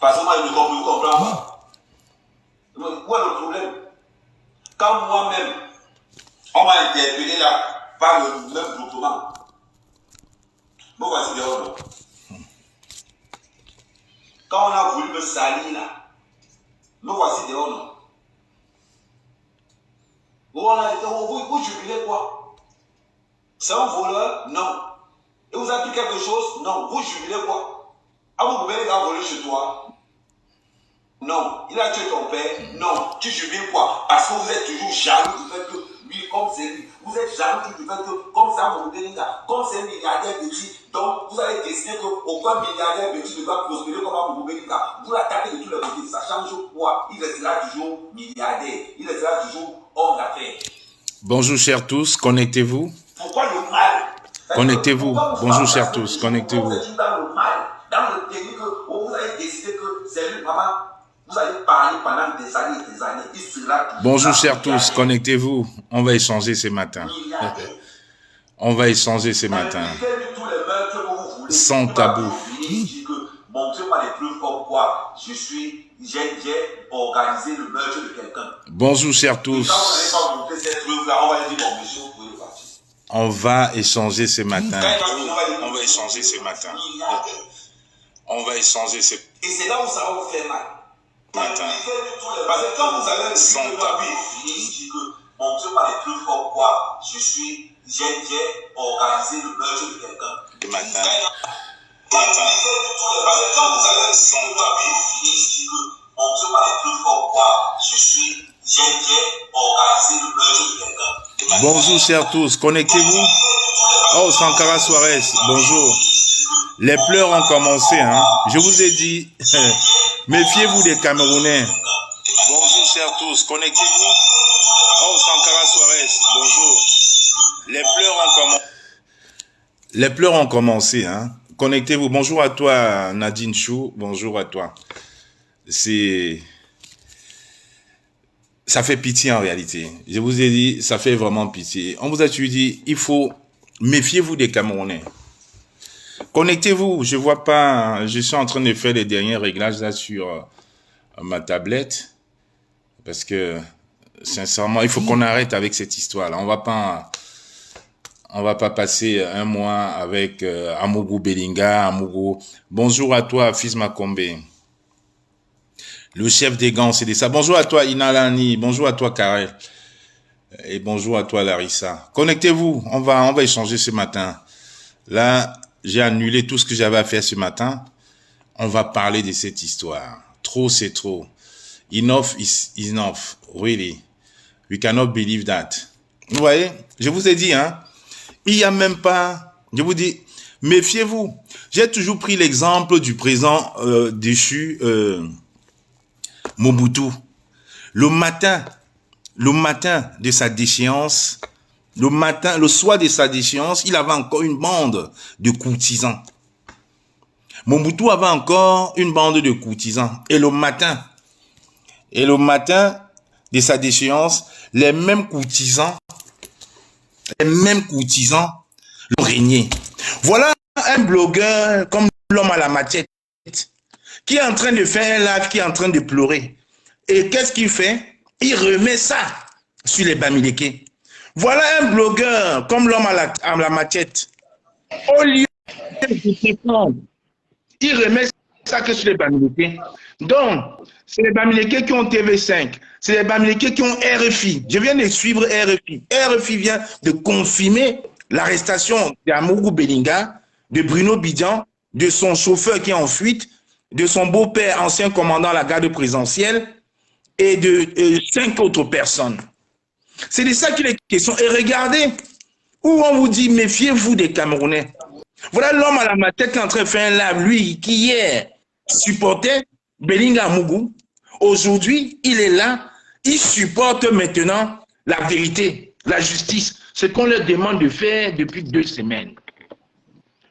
Parce que moi, je ne comprends pas. Où est le problème? Quand moi-même, on m'a interpellé là, par le même groupement, me voici dehors. Quand on a voulu me salir là, me voici dehors. Vous jubilez quoi? C'est un voleur? Non. Et vous avez pris quelque chose? Non. Vous jubilez quoi? Ah, vous pouvez aller voler chez toi? Non. Il a tué ton père? Non. Tu jubiles quoi? Parce que vous êtes toujours jaloux du fait que lui, comme c'est lui. Vous êtes jaloux du fait que, comme ça, mon Belinga, comme c'est un milliardaire petit, donc vous avez décidé qu'aucun milliardaire petit ne va prospérer comme un Belinga. Vous l'attaquez de tous les côtés. Ça change quoi? Il restera toujours milliardaire. Il restera toujours homme d'affaires. Bonjour chers tous, connectez-vous. Pourquoi le mal? Connectez-vous. Bonjour chers tous, connectez-vous. Vous êtes dans le mal, dans le pays que vous avez décidé que c'est lui, maman. Vous allez parler pendant des années et des années. Il sera bonjour chers tous, connectez-vous. On va échanger ce matin. On va échanger ce matin. Sans tabou. Montrez-moi les preuves comme quoi j'ai organisé le meurtre de quelqu'un. Bonjour chers tous. Et quand vous n'allez pas montrer cette preuve-là, on va dire, bon monsieur, vous pouvez partir. On va échanger ce matin. On va échanger ce matin. On va échanger ce matin. Et c'est là où ça va vous faire mal. Parce que quand vous avez sans tabou, montrez-moi les preuves comme quoi j'ai organisé le meurtre de quelqu'un. Ce matin. Parce que quand vous avez sans tabou, montrez-moi les preuves comme quoi j'ai organisé le meurtre de quelqu'un. Bonjour chers tous, connectez-vous. Oh, Sankara Suarez, bonjour. Les pleurs ont commencé, hein. Je vous ai dit, méfiez-vous des Camerounais. Bonjour chers tous, connectez-vous. Oh, Sankara Suarez, bonjour. Les pleurs ont commencé, hein. Connectez-vous. Bonjour à toi, Nadine Chou. Bonjour à toi. Ça fait pitié en réalité. Je vous ai dit, ça fait vraiment pitié. On vous a dit, il faut méfiez-vous des Camerounais. Connectez-vous. Je vois pas. Je suis en train de faire les derniers réglages là sur ma tablette parce que sincèrement, il faut qu'on arrête avec cette histoire-là. On va pas passer un mois avec Amougou Belinga, Amougou. Bonjour à toi, Fils Makombe. Le chef des gants, c'est ça. Bonjour à toi, Inalani. Bonjour à toi, Karel. Et bonjour à toi, Larissa. Connectez-vous. On va échanger ce matin. Là, j'ai annulé tout ce que j'avais à faire ce matin. On va parler de cette histoire. Trop, c'est trop. Enough is enough. Really. We cannot believe that. Vous voyez? Je vous ai dit, hein. Il n'y a même pas, je vous dis, méfiez-vous. J'ai toujours pris l'exemple du président déchu Mobutu. Le matin de sa déchéance, le soir de sa déchéance, il avait encore une bande de courtisans. Mobutu avait encore une bande de courtisans. Et le matin de sa déchéance, les mêmes courtisans l'ont régné. Voilà un blogueur comme l'homme à la machette qui est en train de faire un live, qui est en train de pleurer. Et qu'est-ce qu'il fait? Il remet ça sur les Bamileke. Voilà un blogueur comme l'homme à la machette. Au lieu de se défendre, il remet ça que sur les Bamileke. Donc, c'est les Bamileke qui ont TV5. C'est les Bamileke qui ont RFI. Je viens de suivre RFI. RFI vient de confirmer l'arrestation d'Amougou Belinga, de Bruno Bidjan, de son chauffeur qui est en fuite, de son beau-père, ancien commandant à la garde présidentielle, et de 5 autres personnes. C'est de ça qu'il est question. Et regardez, où on vous dit, méfiez-vous des Camerounais. Voilà l'homme à la machette qui est en train de faire un live, lui, qui hier supportait Belinga Amougou. Aujourd'hui, il est là, il supporte maintenant la vérité, la justice, ce qu'on leur demande de faire depuis 2 semaines.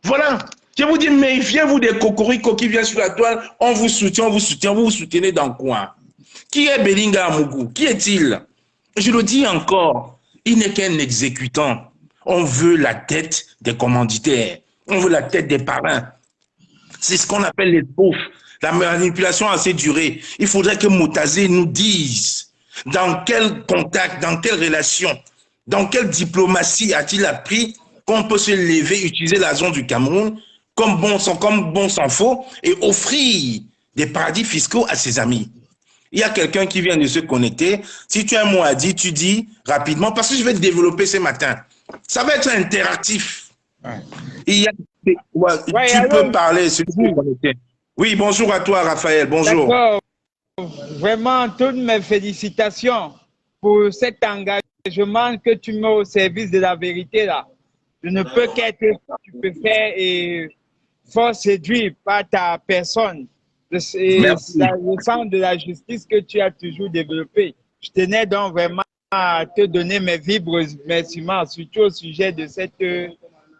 Voilà. Je vous dis, méfiez-vous des cocoricots qui viennent sur la toile, on vous soutient, vous vous soutenez dans quoi? Qui est Belinga Amougou? Qui est-il? Je le dis encore, il n'est qu'un exécutant. On veut la tête des commanditaires, on veut la tête des parrains. C'est ce qu'on appelle les beaufs. La manipulation a assez duré. Il faudrait que Moutazé nous dise dans quel contact, dans quelle relation, dans quelle diplomatie a-t-il appris qu'on peut se lever, utiliser la zone du Cameroun comme bon s'en faut et offrir des paradis fiscaux à ses amis. Il y a quelqu'un qui vient de se connecter. Si tu as un mot à dire, tu dis rapidement parce que je vais développer ce matin. Ça va être interactif. Ouais. Il y a, ouais, tu peux parler sur le connecté. Oui, bonjour à toi, Raphaël. Bonjour. D'accord. Vraiment, toutes mes félicitations pour cet engagement que tu mets au service de la vérité là. Je ne peux qu'être stupéfait et fort séduit par ta personne. Le sens de la justice que tu as toujours développé. Je tenais donc vraiment à te donner mes vibres remerciements, surtout au sujet de cette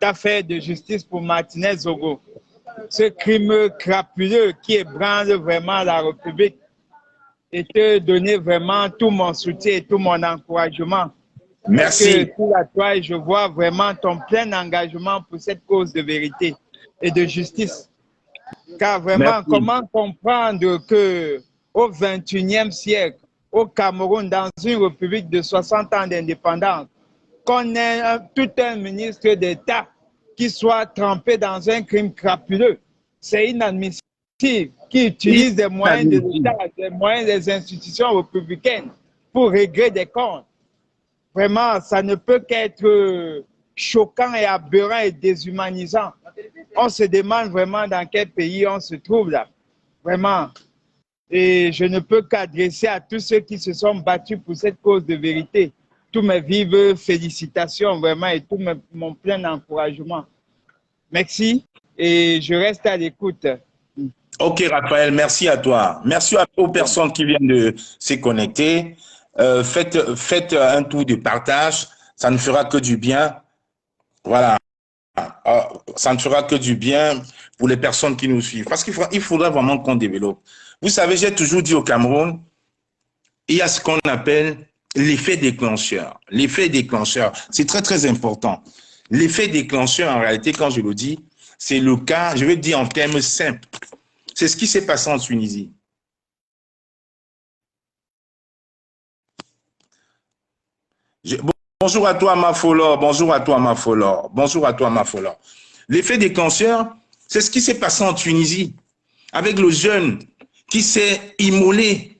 affaire de justice pour Martinez Zogo. Ce crime crapuleux qui ébranle vraiment la République, et te donner vraiment tout mon soutien et tout mon encouragement. Merci. Parce que à toi, et je vois vraiment ton plein engagement pour cette cause de vérité et de justice. Car vraiment, merci. Comment comprendre qu'au XXIe siècle, au Cameroun, dans une république de 60 ans d'indépendance, qu'on ait tout un ministre d'État qui soit trempé dans un crime crapuleux, c'est inadmissible. Qui utilise des moyens de l'État, des moyens des institutions républicaines pour régler des comptes. Vraiment, ça ne peut qu'être choquant et aberrant et déshumanisant. On se demande vraiment dans quel pays on se trouve là. Vraiment. Et je ne peux qu'adresser à tous ceux qui se sont battus pour cette cause de vérité tous mes vives félicitations vraiment et tout mon plein encouragement. Merci et je reste à l'écoute. Ok, Raphaël, merci à toi. Merci aux personnes qui viennent de se connecter. Faites un tour de partage. Ça ne fera que du bien. Voilà. Ça ne fera que du bien pour les personnes qui nous suivent. Parce qu'il faudra vraiment qu'on développe. Vous savez, j'ai toujours dit au Cameroun, il y a ce qu'on appelle l'effet déclencheur. L'effet déclencheur, c'est très, très important. L'effet déclencheur, en réalité, quand je le dis, c'est le cas, je vais dire en termes simples. C'est ce qui s'est passé en Tunisie. Bonjour à toi, Mafolor. Bonjour à toi, Mafolor. Bonjour à toi, Mafolor. L'effet déclencheur, c'est ce qui s'est passé en Tunisie avec le jeune qui s'est immolé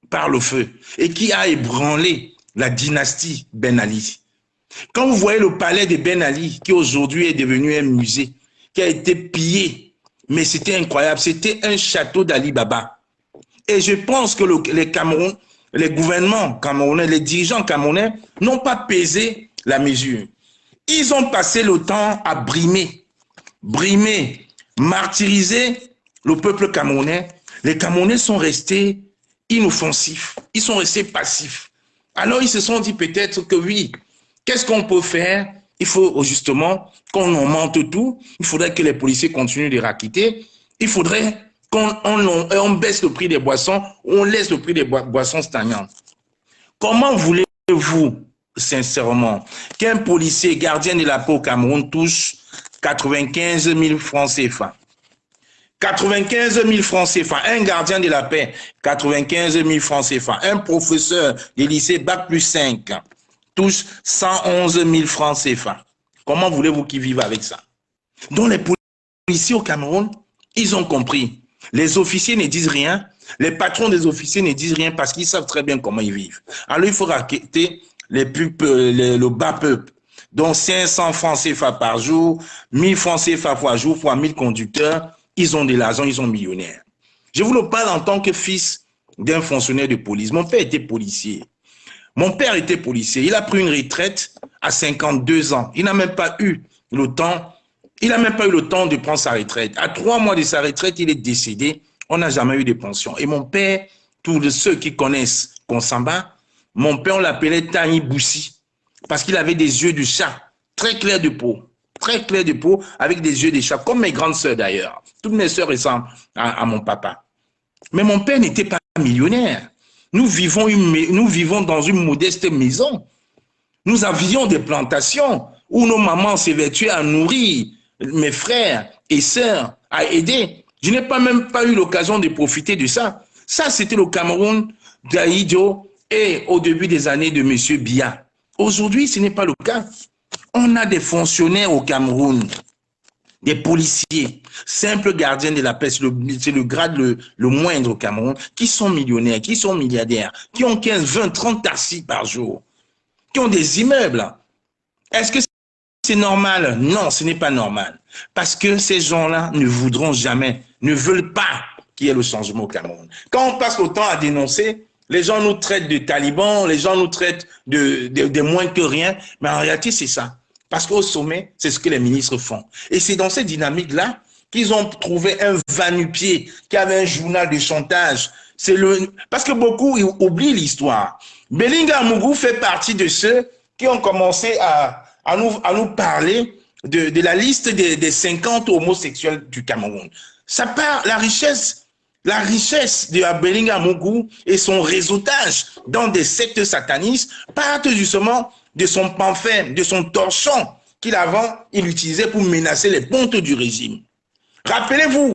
par le feu et qui a ébranlé la dynastie Ben Ali. Quand vous voyez le palais de Ben Ali, qui aujourd'hui est devenu un musée, qui a été pillé, mais c'était incroyable, c'était un château d'Ali Baba. Et je pense que les gouvernements camerounais, les dirigeants camerounais n'ont pas pesé la mesure. Ils ont passé le temps à brimer, martyriser le peuple camerounais. Les Camerounais sont restés inoffensifs, ils sont restés passifs. Alors ils se sont dit peut-être que oui, qu'est-ce qu'on peut faire? Il faut justement qu'on augmente tout. Il faudrait que les policiers continuent de raqueter. Il faudrait qu'on baisse le prix des boissons, on laisse le prix des boissons stagnantes. Comment voulez-vous, sincèrement, qu'un policier gardien de la paix au Cameroun touche 95 000 francs CFA? 95 000 francs CFA, un gardien de la paix, 95 000 francs CFA, un professeur de lycée Bac plus 5 touche 111 000 francs CFA. Comment voulez-vous qu'ils vivent avec ça? Donc les policiers au Cameroun, ils ont compris. Les officiers ne disent rien, les patrons des officiers ne disent rien parce qu'ils savent très bien comment ils vivent. Alors il faut raqueter le bas peuple. Donc 500 francs CFA par jour, 1000 francs CFA par jour pour 1000 conducteurs, ils ont de l'argent, ils sont millionnaires. Je vous le parle en tant que fils d'un fonctionnaire de police. Mon père était policier. Mon père était policier. Il a pris une retraite à 52 ans. Il n'a même pas eu le temps. Il n'a même pas eu le temps de prendre sa retraite. À 3 mois de sa retraite, il est décédé. On n'a jamais eu de pension. Et mon père, tous ceux qui connaissent Konsamba, mon père, on l'appelait Tani Boussi parce qu'il avait des yeux de chat, très clairs de peau. Très clair de peau, avec des yeux de chat, comme mes grandes sœurs d'ailleurs. Toutes mes sœurs ressemblent à mon papa. Mais mon père n'était pas millionnaire. Nous vivons dans une modeste maison. Nous avions des plantations où nos mamans s'évertuaient à nourrir mes frères et sœurs, à aider. Je n'ai même pas eu l'occasion de profiter de ça. Ça, c'était le Cameroun d'Ahidjo et au début des années de M. Biya. Aujourd'hui, ce n'est pas le cas. On a des fonctionnaires au Cameroun, des policiers, simples gardiens de la paix, c'est le grade le moindre au Cameroun, qui sont millionnaires, qui sont milliardaires, qui ont 15, 20, 30 taxis par jour, qui ont des immeubles. Est-ce que c'est normal? Non, ce n'est pas normal. Parce que ces gens-là ne voudront jamais, ne veulent pas qu'il y ait le changement au Cameroun. Quand on passe le temps à dénoncer, les gens nous traitent de talibans, les gens nous traitent de moins que rien, mais en réalité, c'est ça. Parce qu'au sommet, c'est ce que les ministres font. Et c'est dans cette dynamique-là qu'ils ont trouvé un va-nu-pied qui avait un journal de chantage. Parce que beaucoup oublient l'histoire. Belinga Mougou fait partie de ceux qui ont commencé à nous parler de la liste des 50 homosexuels du Cameroun. Ça part, la richesse de Belinga Mougou et son réseautage dans des sectes satanistes partent justement de son pamphlet, de son torchon il utilisait pour menacer les pontes du régime. Rappelez-vous,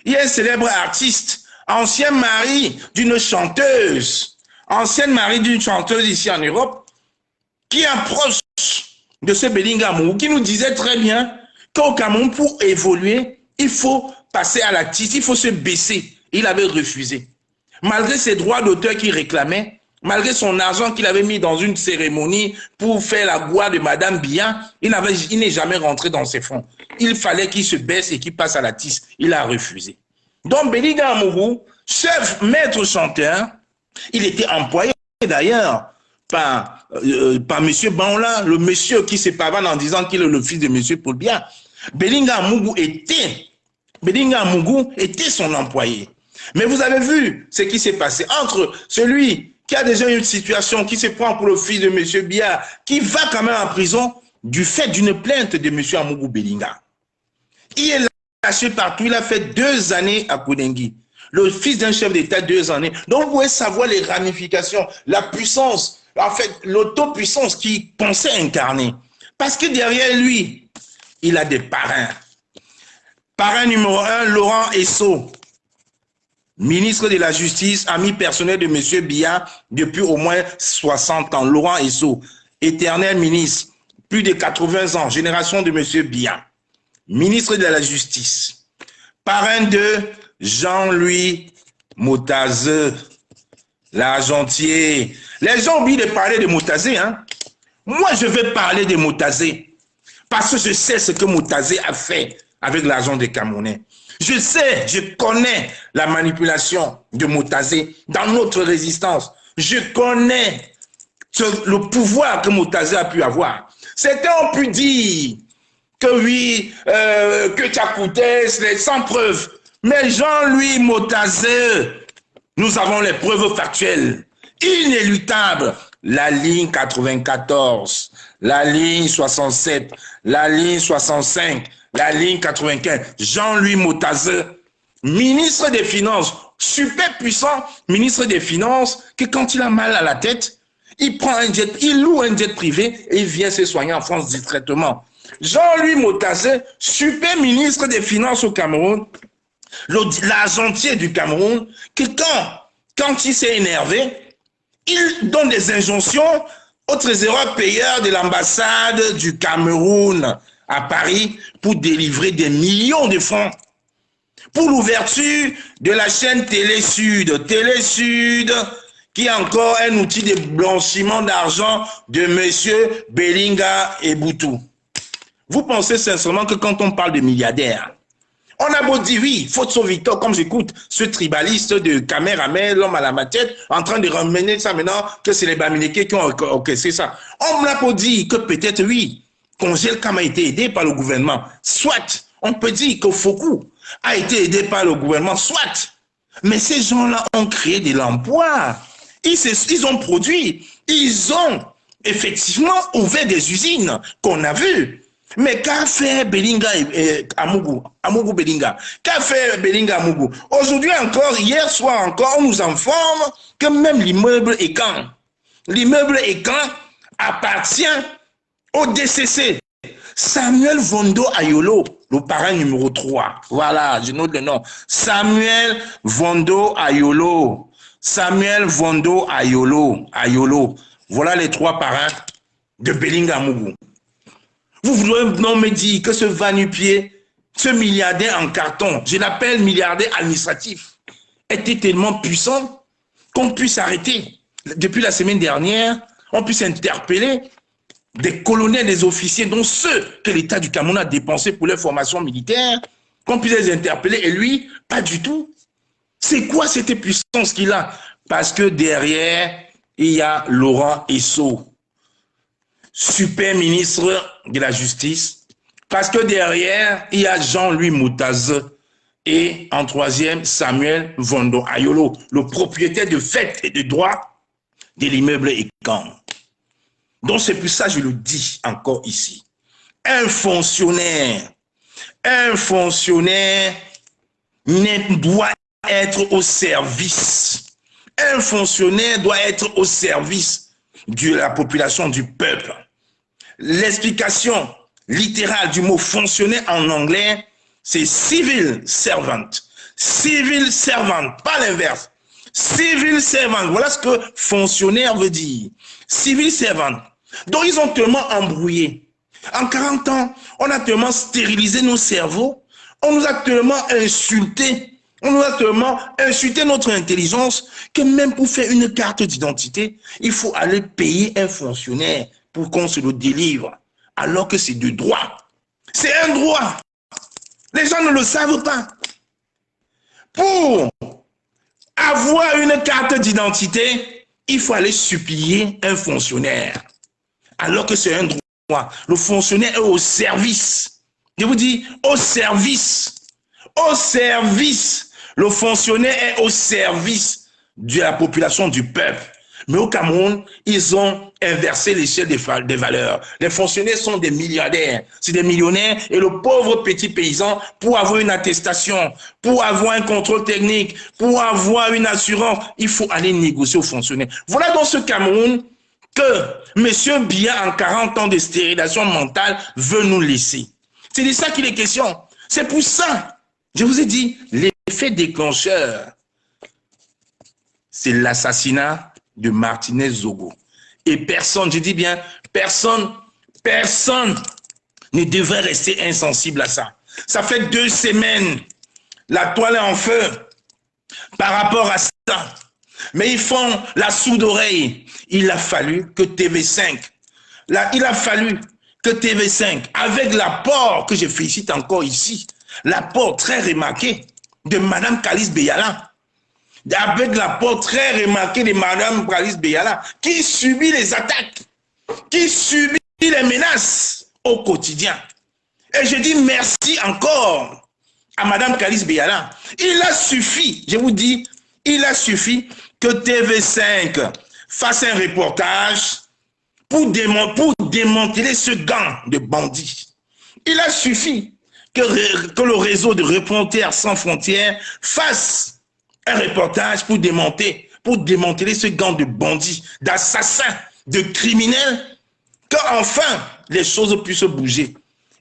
il y a un célèbre artiste, ancien mari d'une chanteuse ici en Europe, qui est un proche de ce Belinga Mougou, qui nous disait très bien qu'au Cameroun, pour évoluer, il faut passer à l'actif, il faut se baisser. Il avait refusé. Malgré ses droits d'auteur qu'il réclamait, malgré son argent qu'il avait mis dans une cérémonie pour faire la gloire de Madame Biya, il n'est jamais rentré dans ses fonds. Il fallait qu'il se baisse et qu'il passe à l'actif. Il a refusé. Donc Belinga Mougou, chef maître chanteur, il était employé d'ailleurs par M. Banla, le monsieur qui se pavane en disant qu'il est le fils de M. Paul Biya. Belinga Mougou était son employé. Mais vous avez vu ce qui s'est passé entre celui qui a déjà une situation, qui se prend pour le fils de M. Biya, qui va quand même en prison du fait d'une plainte de M. Amougou Belinga. Il est lâché partout, il a fait 2 années à Koudengi. Le fils d'un chef d'État, 2 années. Donc vous pouvez savoir les ramifications, la puissance, en fait, l'autopuissance qu'il pensait incarner. Parce que derrière lui, il a des parrains. Parrain numéro 1, Laurent Esso, ministre de la Justice, ami personnel de M. Biya depuis au moins 60 ans. Laurent Esso, éternel ministre, plus de 80 ans, génération de M. Biya. Ministre de la Justice. Parrain de Jean-Louis Motazé, l'argentier. Les gens oublient de parler de Motazé. Hein? Moi, je vais parler de Motazé parce que je sais ce que Motazé a fait avec l'argent des Camerounais. Je sais, je connais la manipulation de Motazé dans notre résistance. Je connais le pouvoir que Motazé a pu avoir. Certains ont pu dire que oui, que Tchakoutès, sans preuves. Mais Jean-Louis Motazé, nous avons les preuves factuelles, inéluctables. La ligne 94, la ligne 67, la ligne 65, la ligne 95, Jean-Louis Motazé, ministre des Finances, super puissant ministre des Finances, que quand il a mal à la tête, il prend un jet, il loue un jet privé et il vient se soigner en France discrètement. Jean-Louis Motazé, super ministre des Finances au Cameroun, l'argentier du Cameroun, que quand il s'est énervé, il donne des injonctions au trésorier payeur de l'ambassade du Cameroun à Paris pour délivrer des millions de francs pour l'ouverture de la chaîne Télé Sud, qui est encore un outil de blanchiment d'argent de M. Belinga Eboutou. Vous pensez sincèrement que quand on parle de milliardaires, on a beau dire oui, Fotso Victor, comme j'écoute ce tribaliste de Kameramel, l'homme à la matière, en train de ramener ça maintenant, que c'est les Bamileke qui ont orchestré ça. On a beau dire que peut-être oui, Congel Kam a été aidé par le gouvernement. Soit, on peut dire que Fokou a été aidé par le gouvernement, soit. Mais ces gens-là ont créé de l'emploi. Ils ont produit, ils ont effectivement ouvert des usines qu'on a vues. Mais qu'a fait Belinga Amougou Belinga? Qu'a fait Belinga Amougou? Aujourd'hui encore, hier soir encore, on nous informe que même l'immeuble Ekan appartient au DCC. Samuel Vondo Ayolo, le parrain numéro 3. Voilà, je note le nom. Samuel Vondo Ayolo. Samuel Vondo Ayolo. Ayolo. Voilà les 3 parrains de Bellingamougou. Vous voulez non me dire que ce va-nu-pied, ce milliardaire en carton, je l'appelle milliardaire administratif, était tellement puissant qu'on puisse arrêter. Depuis la semaine dernière, on puisse interpeller des colonels, des officiers, dont ceux que l'État du Cameroun a dépensés pour leur formation militaire, qu'on puisse les interpeller, et lui, pas du tout. C'est quoi cette puissance qu'il a? Parce que derrière, il y a Laurent Esso, super ministre de la Justice, parce que derrière, il y a Jean-Louis Moutaz, et en 3e, Samuel Vondo Ayolo, le propriétaire de fait et de droit de l'immeuble Ekan. Donc c'est pour ça que je le dis encore ici. Un fonctionnaire doit être au service. Un fonctionnaire doit être au service de la population, du peuple. L'explication littérale du mot fonctionnaire en anglais, c'est civil servant. Civil servant, pas l'inverse. Civil servant, voilà ce que fonctionnaire veut dire. Civil servant. Donc ils ont tellement embrouillé. En 40 ans, on a tellement stérilisé nos cerveaux, on nous a tellement insulté, notre intelligence, que même pour faire une carte d'identité, il faut aller payer un fonctionnaire pour qu'on se le délivre, alors que c'est de droit. C'est un droit. Les gens ne le savent pas. Pour avoir une carte d'identité, il faut aller supplier un fonctionnaire, alors que c'est un droit. Le fonctionnaire est au service. Je vous dis, au service. Au service. Le fonctionnaire est au service de la population, du peuple. Mais au Cameroun, ils ont inversé l'échelle des valeurs. Les fonctionnaires sont des milliardaires, c'est des millionnaires, et le pauvre petit paysan, pour avoir une attestation, pour avoir un contrôle technique, pour avoir une assurance, il faut aller négocier aux fonctionnaires. Voilà dans ce Cameroun que M. Biya, en 40 ans de stérilisation mentale, veut nous laisser. C'est de ça qu'il est question. C'est pour ça, je vous ai dit, l'effet déclencheur, c'est l'assassinat de Martinez Zogo. Et personne, je dis bien, personne ne devrait rester insensible à ça. Ça fait 2 semaines, la toile est en feu par rapport à ça. Mais ils font la sourde oreille. Il a fallu que TV5, avec l'apport que je félicite encore ici, l'apport très remarqué de Mme Kalice Beyala, avec l'apport très remarqué de Mme Kalice Beyala, qui subit les attaques, qui subit les menaces au quotidien. Et je dis merci encore à Mme Kalice Beyala. Il a suffi, je vous dis, il a suffi que TV5 fasse un reportage pour démanteler ce gang de bandits. Il a suffi que le réseau de Reporters sans frontières fasse un reportage pour démanteler ce gang de bandits, d'assassins, de criminels, qu'enfin les choses puissent bouger.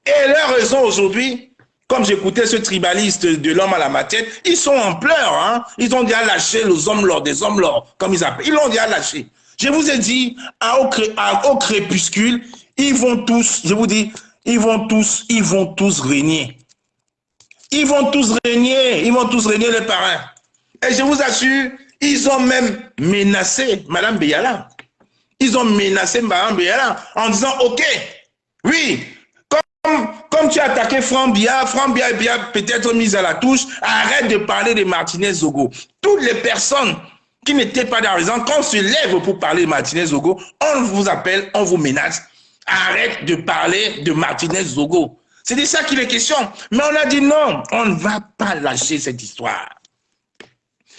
Et leur raison aujourd'hui, comme j'écoutais ce tribaliste de l'homme à la machette, ils sont en pleurs, hein? Ils ont déjà lâché les hommes lords, des hommes lords, comme ils appellent. Ils l'ont déjà lâché. Je vous ai dit, au crépuscule, ils vont tous, je vous dis, ils vont tous régner. Ils vont tous régner les parrains. Et je vous assure, ils ont même menacé Mme Beyala. Ils ont menacé Mme Beyala en disant, ok, oui, comme tu as attaqué Franck Biya est peut-être mise à la touche, arrête de parler de Martinez Zogo. Toutes les personnes qui n'étaient pas dans la raison, quand on se lève pour parler de Martinez Zogo, on vous appelle, on vous menace. Arrête de parler de Martinez Zogo. C'est de ça qu'il est question. Mais on a dit non, on ne va pas lâcher cette histoire.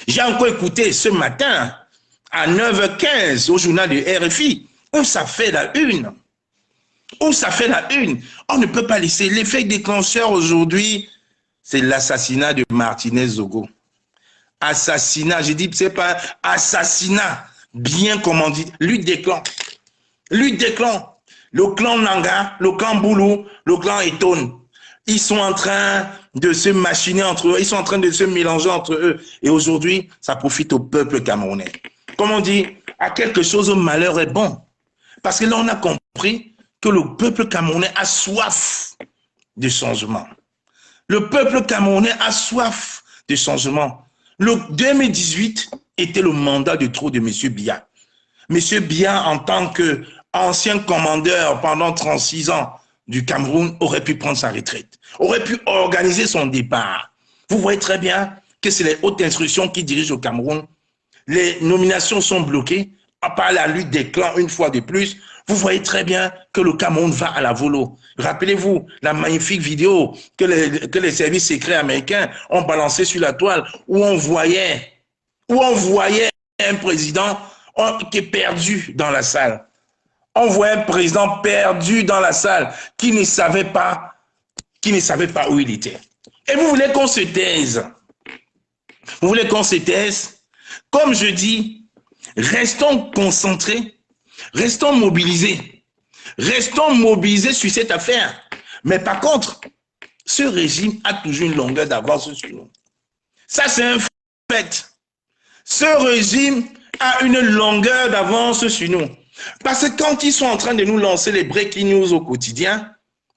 J'ai encore écouté ce matin, à 9h15, au journal de RFI, où ça fait la une. On ne peut pas laisser. L'effet déclencheur aujourd'hui, c'est l'assassinat de Martinez Zogo. Assassinat, j'ai dit, c'est pas assassinat, bien comme on dit, lui déclenche. le clan Nanga, le clan Boulou, le clan Etone. Ils sont en train de se machiner entre eux, ils sont en train de se mélanger entre eux. Et aujourd'hui, ça profite au peuple camerounais. Comme on dit, à quelque chose, le malheur est bon. Parce que là, on a compris que le peuple camerounais a soif de changement. Le peuple camerounais a soif de changement. Le 2018 était le mandat de trop de M. Biya. M. Biya, en tant qu'ancien commandeur pendant 36 ans du Cameroun, aurait pu prendre sa retraite, aurait pu organiser son départ. Vous voyez très bien que c'est les hautes instructions qui dirigent au Cameroun. Les nominations sont bloquées, à part la lutte des clans une fois de plus. Vous voyez très bien que le Cameroun va à la volo. Rappelez-vous la magnifique vidéo que les services secrets américains ont balancée sur la toile où on voyait un président qui est perdu dans la salle. On voit un président perdu dans la salle qui ne savait pas où il était. Et vous voulez qu'on se taise? Vous voulez qu'on se taise? Comme je dis, restons concentrés, restons mobilisés sur cette affaire. Mais par contre, ce régime a toujours une longueur d'avance sur nous. Ça, c'est un fait. Ce régime a une longueur d'avance sur nous. Parce que quand ils sont en train de nous lancer les breaking news au quotidien,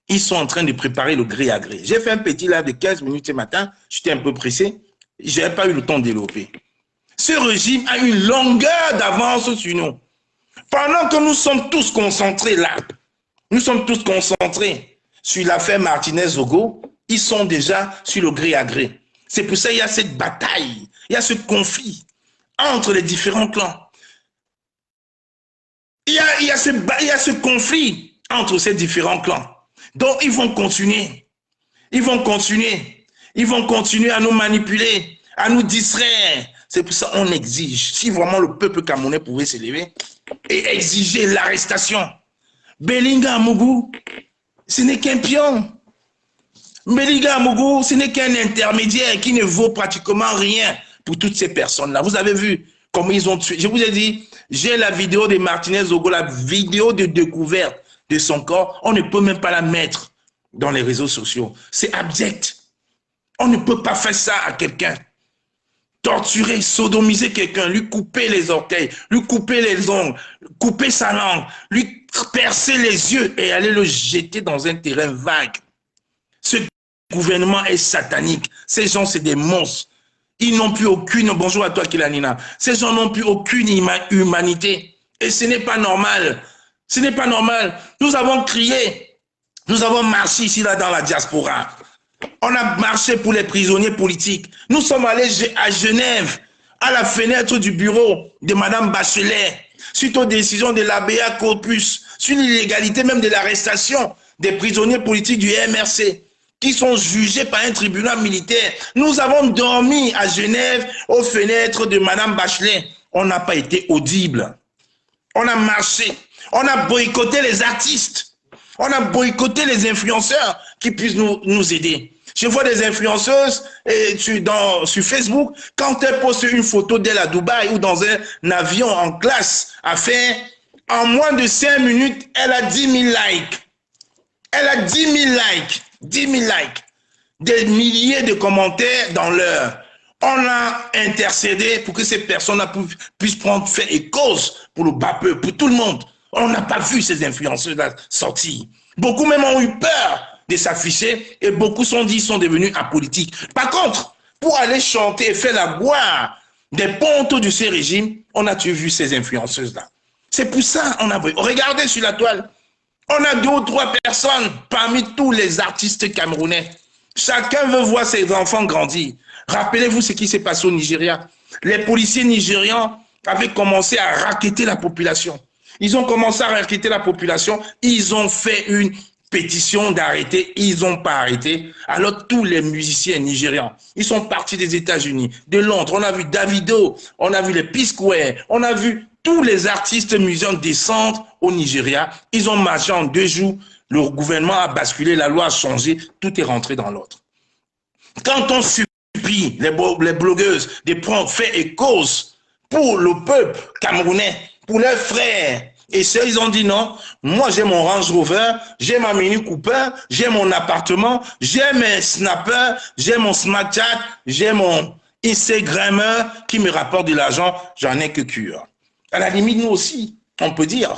ils sont en train de préparer le gré à gré. J'ai fait un petit live de 15 minutes ce matin, j'étais un peu pressé, je n'avais pas eu le temps de développer. Ce régime a une longueur d'avance sur nous. Pendant que nous sommes tous concentrés là, nous sommes tous concentrés sur l'affaire Martinez-Zogo, ils sont déjà sur le gré à gré. C'est pour ça qu'il y a cette bataille, il y a ce conflit entre les différents clans. Il y a ce conflit entre ces différents clans. Donc, ils vont continuer. Ils vont continuer à nous manipuler, à nous distraire. C'est pour ça qu'on exige. Si vraiment le peuple camerounais pouvait s'élever et exiger l'arrestation. Belinga Amougou, ce n'est qu'un pion. Belinga Amougou, ce n'est qu'un intermédiaire qui ne vaut pratiquement rien pour toutes ces personnes-là. Vous avez vu comment ils ont tué. Je vous ai dit, j'ai la vidéo de Martinez-Zogo, la vidéo de découverte de son corps. On ne peut même pas la mettre dans les réseaux sociaux. C'est abject. On ne peut pas faire ça à quelqu'un. Torturer, sodomiser quelqu'un, lui couper les orteils, lui couper les ongles, couper sa langue, lui percer les yeux et aller le jeter dans un terrain vague. Ce gouvernement est satanique. Ces gens, c'est des monstres. Ils n'ont plus aucune... Bonjour à toi, Kilanina. Ces gens n'ont plus aucune humanité. Et ce n'est pas normal. Ce n'est pas normal. Nous avons crié. Nous avons marché ici, là, dans la diaspora. On a marché pour les prisonniers politiques. Nous sommes allés à Genève, à la fenêtre du bureau de Mme Bachelet, suite aux décisions de l'ABA Corpus, sur l'illégalité même de l'arrestation des prisonniers politiques du MRC, qui sont jugés par un tribunal militaire. Nous avons dormi à Genève aux fenêtres de Mme Bachelet. On n'a pas été audible. On a marché. On a boycotté les artistes. On a boycotté les influenceurs qui puissent nous aider. Je vois des influenceuses sur Facebook, quand elles postent une photo d'elle à Dubaï ou dans un avion en classe à faire, en moins de 5 minutes, elle a 10 000 likes. Elle a 10 000 likes. 10 000 likes. Des milliers de commentaires dans l'heure. On a intercédé pour que ces personnes-là puissent prendre fait et cause pour le bas peuple, pour tout le monde. On n'a pas vu ces influenceuses-là sortir. Beaucoup même ont eu peur de s'afficher et beaucoup sont devenus apolitiques. Par contre, pour aller chanter et faire la gloire des pontes de ce régime, on a-tu vu ces influenceuses-là? C'est pour ça qu'on a vu. Regardez sur la toile. On a 2 ou 3 personnes parmi tous les artistes camerounais. Chacun veut voir ses enfants grandir. Rappelez-vous ce qui s'est passé au Nigeria. Les policiers nigérians avaient commencé à racketter la population. Ils ont commencé à racketter la population. Ils ont fait une pétition d'arrêter. Ils n'ont pas arrêté. Alors tous les musiciens nigérians, ils sont partis des États-Unis, de Londres. On a vu Davido, on a vu les P-Square, on a vu tous les artistes musiciens descendre au Nigeria. Ils ont marché en 2 jours. Le gouvernement a basculé, la loi a changé. Tout est rentré dans l'ordre. Quand on supplie les blogueuses de prendre fait et cause pour le peuple camerounais, pour leurs frères et ceux, ils ont dit non, moi j'ai mon Range Rover, j'ai ma Mini Cooper, j'ai mon appartement, j'ai mes snappers, j'ai mon Snapchat, j'ai mon Instagrammer qui me rapporte de l'argent, j'en ai que cure. À la limite, nous aussi, on peut dire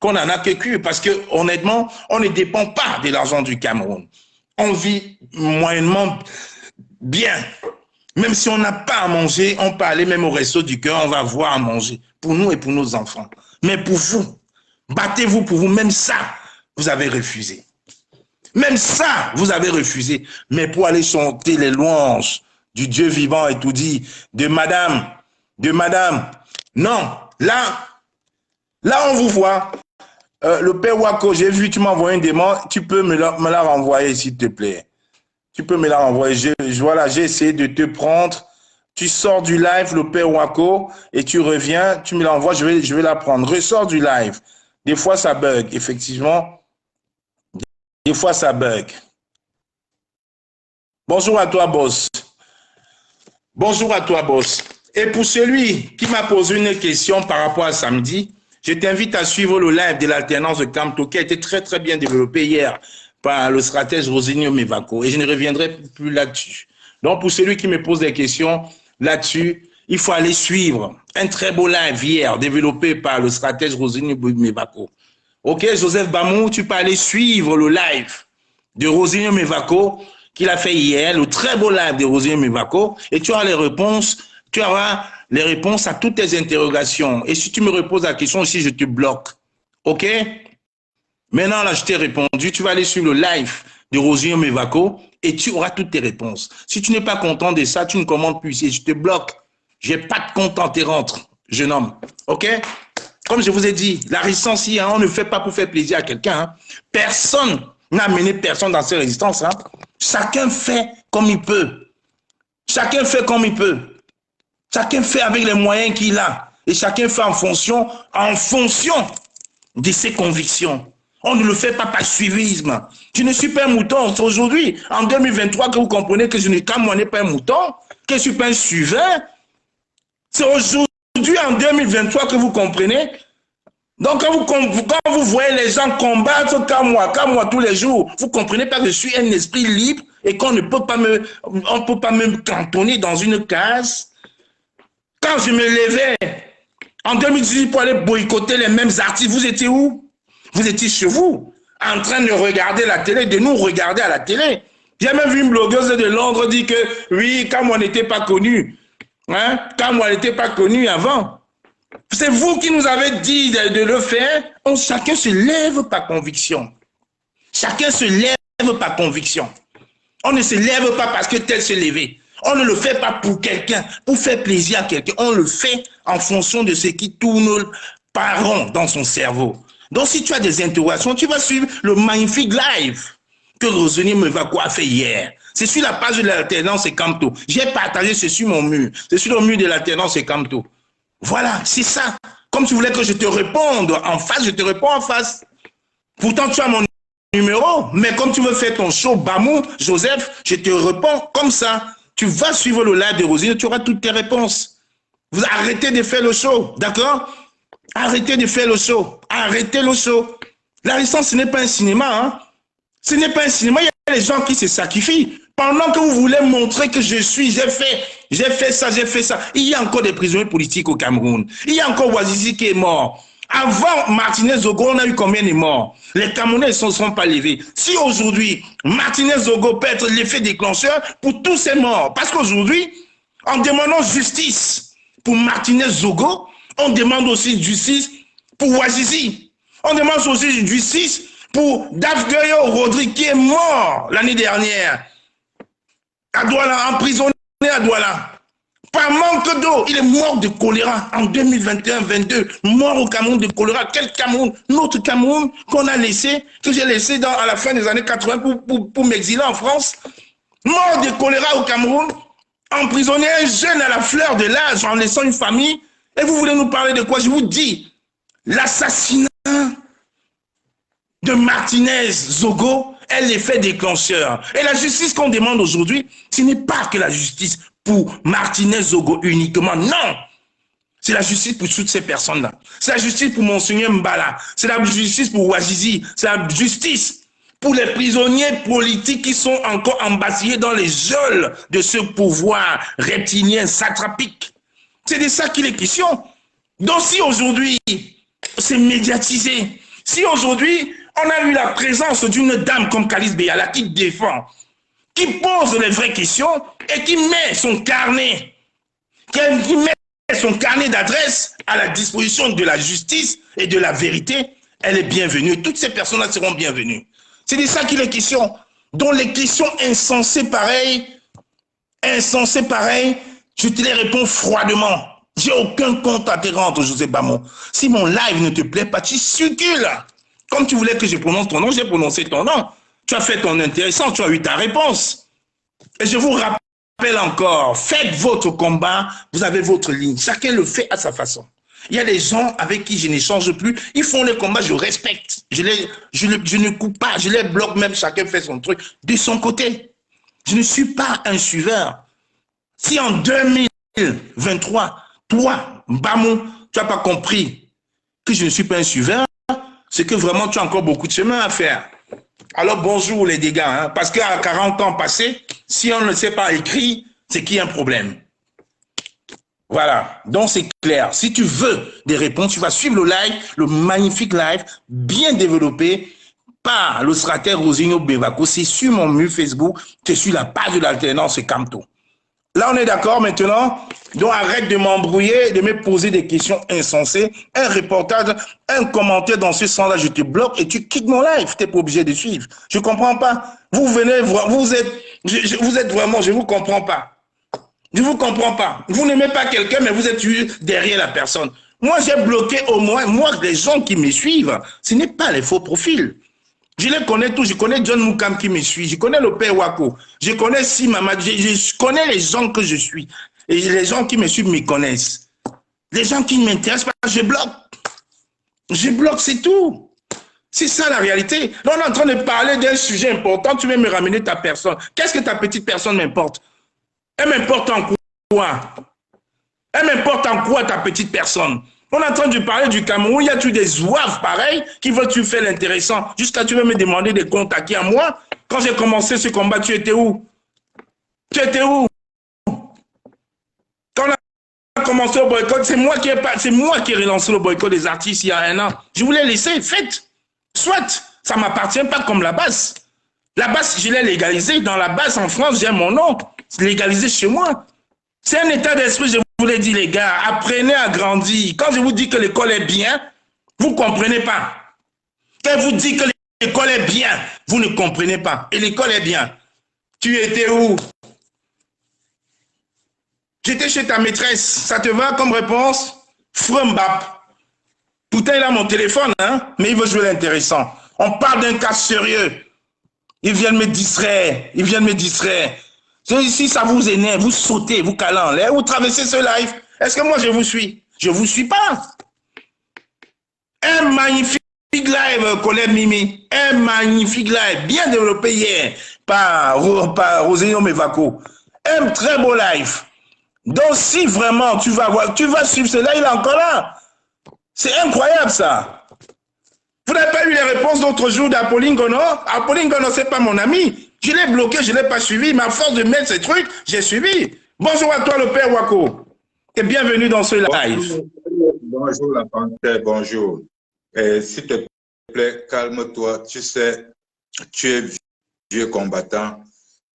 qu'on en a que cure parce que honnêtement, on ne dépend pas de l'argent du Cameroun. On vit moyennement bien. Même si on n'a pas à manger, on peut aller même au resto du cœur, on va voir à manger pour nous et pour nos enfants. Mais pour vous, battez-vous pour vous, même ça, vous avez refusé. Même ça, vous avez refusé. Mais pour aller chanter les louanges du Dieu vivant et tout dit, de madame, non, là on vous voit. Le père Wako, j'ai vu, tu m'as envoyé une demande, tu peux me la renvoyer s'il te plaît. Tu peux me la renvoyer. Voilà, j'ai essayé de te prendre. Tu sors du live, le père Wako, et tu reviens, tu me l'envoies, je vais la prendre. Ressors du live. Des fois, ça bug, effectivement. Des fois, ça bug. Bonjour à toi, boss. Bonjour à toi, boss. Et pour celui qui m'a posé une question par rapport à samedi, je t'invite à suivre le live de l'alternance de Camto qui a été très, très bien développé hier par le stratège Rosinio Mevako. Et je ne reviendrai plus là-dessus. Donc, pour celui qui me pose des questions là-dessus, il faut aller suivre un très beau live hier développé par le stratège Rosinio Mevako. Ok, Joseph Bamou, tu peux aller suivre le live de Rosinio Mevako qu'il a fait hier, le très beau live de Rosinio Mevako, et tu auras les réponses, à toutes tes interrogations. Et si tu me reposes la question aussi, je te bloque. Ok? Maintenant, là, je t'ai répondu. Tu vas aller sur le live de Rosinio Mevako et tu auras toutes tes réponses. Si tu n'es pas content de ça, tu ne commandes plus et je te bloque. J'ai pas de compte en tes rentres, jeune homme. Ok? Comme je vous ai dit, la résistance, on ne fait pas pour faire plaisir à quelqu'un. Hein. Personne n'a mené personne dans ces résistances. Hein. Chacun fait comme il peut. Chacun fait comme il peut. Chacun fait avec les moyens qu'il a. Et chacun fait en fonction de ses convictions. On ne le fait pas par suivisme. Je ne suis pas un mouton. C'est aujourd'hui, en 2023, que vous comprenez que quand moi n'est pas un mouton, que je ne suis pas un suiveur. C'est aujourd'hui, en 2023, que vous comprenez. Donc, quand vous voyez les gens combattre comme moi tous les jours, vous ne comprenez pas que je suis un esprit libre et qu'on ne peut pas me cantonner dans une case. Quand je me levais en 2018 pour aller boycotter les mêmes artistes, vous étiez où? Vous étiez chez vous, en train de regarder la télé, de nous regarder à la télé. J'ai même vu une blogueuse de Londres dire que oui, quand on n'était pas connu, hein, quand on n'était pas connu avant. C'est vous qui nous avez dit de le faire. Chacun se lève par conviction. Chacun se lève par conviction. On ne se lève pas parce que tel se levait. On ne le fait pas pour quelqu'un, pour faire plaisir à quelqu'un. On le fait en fonction de ce qui tourne par rond dans son cerveau. Donc, si tu as des interrogations, tu vas suivre le magnifique live que Rosinio Mevako a fait hier. C'est sur la page de l'alternance et Camto. J'ai partagé, c'est sur mon mur. C'est sur le mur de l'alternance et Camto. Voilà, c'est ça. Comme tu voulais que je te réponde en face, je te réponds en face. Pourtant, tu as mon numéro, mais comme tu veux faire ton show Bamou, Joseph, je te réponds comme ça. Tu vas suivre le live de Rosinio, tu auras toutes tes réponses. Vous arrêtez de faire le show, d'accord? Arrêtez de faire le show. Arrêtez le show. La résistance, ce n'est pas un cinéma. Hein? Ce n'est pas un cinéma. Il y a des gens qui se sacrifient. Pendant que vous voulez montrer que j'ai fait ça. Il y a encore des prisonniers politiques au Cameroun. Il y a encore Ouazizi qui est mort. Avant Martinez Zogo, on a eu combien de morts? Les Camerounais ne se sont pas levés. Si aujourd'hui, Martinez Zogo peut être l'effet déclencheur pour tous ces morts, parce qu'aujourd'hui, en demandant justice pour Martinez Zogo, on demande aussi justice pour Ouazizi. On demande aussi justice pour Dafgayo Rodrigue qui est mort l'année dernière. À Douala, emprisonné à Douala. Par manque d'eau, il est mort de choléra en 2021-22. Mort au Cameroun de choléra. Quel Cameroun? Notre Cameroun qu'on a laissé, que j'ai laissé à la fin des années 80 pour m'exiler en France. Mort de choléra au Cameroun. Emprisonné un jeune à la fleur de l'âge en laissant une famille. Et vous voulez nous parler de quoi? Je vous dis, l'assassinat de Martinez Zogo est l'effet déclencheur. Et la justice qu'on demande aujourd'hui, ce n'est pas que la justice pour Martinez Zogo uniquement. Non! C'est la justice pour toutes ces personnes-là. C'est la justice pour Monseigneur Mbala. C'est la justice pour Ouazizi. C'est la justice pour les prisonniers politiques qui sont encore embasillés dans les geôles de ce pouvoir reptilien, satrapique. C'est de ça qu'il est question. Donc si aujourd'hui, c'est médiatisé, si aujourd'hui, on a eu la présence d'une dame comme Kalice Beyala qui défend, qui pose les vraies questions et qui met son carnet, qui met son carnet d'adresse à la disposition de la justice et de la vérité, elle est bienvenue. Toutes ces personnes-là seront bienvenues. C'est de ça qu'il est question. Donc les questions insensées pareilles, je te les réponds froidement. J'ai aucun compte à te rendre, José Bamon. Si mon live ne te plaît pas, tu circules. Comme tu voulais que je prononce ton nom, j'ai prononcé ton nom. Tu as fait ton intéressant, tu as eu ta réponse. Et je vous rappelle encore, faites votre combat, vous avez votre ligne. Chacun le fait à sa façon. Il y a des gens avec qui je n'échange plus, ils font les combats, je respecte. Je ne coupe pas, je les bloque, même chacun fait son truc de son côté. Je ne suis pas un suiveur. Si en 2023, toi, Bamon, tu n'as pas compris que je ne suis pas un suiveur, c'est que vraiment tu as encore beaucoup de chemin à faire. Alors bonjour les dégâts, hein, parce qu'à 40 ans passés, si on ne sait pas écrire, c'est qu'il y a un problème. Voilà, donc c'est clair. Si tu veux des réponses, tu vas suivre le live, le magnifique live, bien développé par le stratège Rosinho Bevako. C'est sur mon mur Facebook, c'est sur la page de l'alternance Camto. Là, on est d'accord maintenant. Donc, arrête de m'embrouiller, de me poser des questions insensées. Un reportage, un commentaire dans ce sens-là, je te bloque et tu quittes mon live. Tu n'es pas obligé de suivre. Je ne comprends pas. Vous venez, vous êtes vraiment, je ne vous comprends pas. Je ne vous comprends pas. Vous n'aimez pas quelqu'un, mais vous êtes derrière la personne. Moi, j'ai bloqué au moins, les gens qui me suivent, ce n'est pas les faux profils. Je les connais tous. Je connais John Moukam qui me suit. Je connais le père Wako. Je connais Simama. Je connais les gens que je suis. Et les gens qui me suivent me connaissent. Les gens qui ne m'intéressent pas, je bloque. Je bloque, c'est tout. C'est ça la réalité. Là, on est en train de parler d'un sujet important. Tu veux me ramener ta personne. Qu'est-ce que ta petite personne m'importe? Elle m'importe en quoi? Elle m'importe en quoi ta petite personne? On est en train de parler du Cameroun, il y a tous des zouaves pareils qui veulent tu faire l'intéressant. Jusqu'à tu veux me demander des comptes acquis à moi. Quand j'ai commencé ce combat, tu étais où? Tu étais où? Quand on a commencé le boycott, c'est moi qui ai relancé le boycott des artistes il y a 1 an. Je voulais laisser, faites. Soit, ça ne m'appartient pas comme la base. La base, je l'ai légalisée. Dans la base en France, j'ai mon nom. C'est légalisé chez moi. C'est un état d'esprit, je vous l'ai dit les gars, apprenez à grandir. Quand je vous dis que l'école est bien, vous ne comprenez pas. Quand je vous dis que l'école est bien, vous ne comprenez pas. Et l'école est bien. Tu étais où? J'étais chez ta maîtresse. Ça te va comme réponse? Frumbap. Pourtant, il a mon téléphone, hein, mais il veut jouer l'intéressant. On parle d'un cas sérieux. Ils viennent me distraire. Si ça vous énerve, vous sautez, vous calez en l'air, vous traversez ce live. Est-ce que moi je vous suis? Je ne vous suis pas. Un magnifique live, collègue Mimi. Un magnifique live, bien développé hier par Rosinho Bevako. Un très beau live. Donc si vraiment tu vas suivre cela, il est encore là. C'est incroyable ça. Vous n'avez pas eu les réponses d'autres jours d'Apolline Gono? Apolline Gono, ce n'est pas mon ami. Je l'ai bloqué, je ne l'ai pas suivi. Mais à force de mettre ces trucs, j'ai suivi. Bonjour à toi, le père Wako. Et bienvenue dans ce live. Bonjour, la panthère, bonjour. S'il te plaît, calme-toi. Tu sais, tu es vieux combattant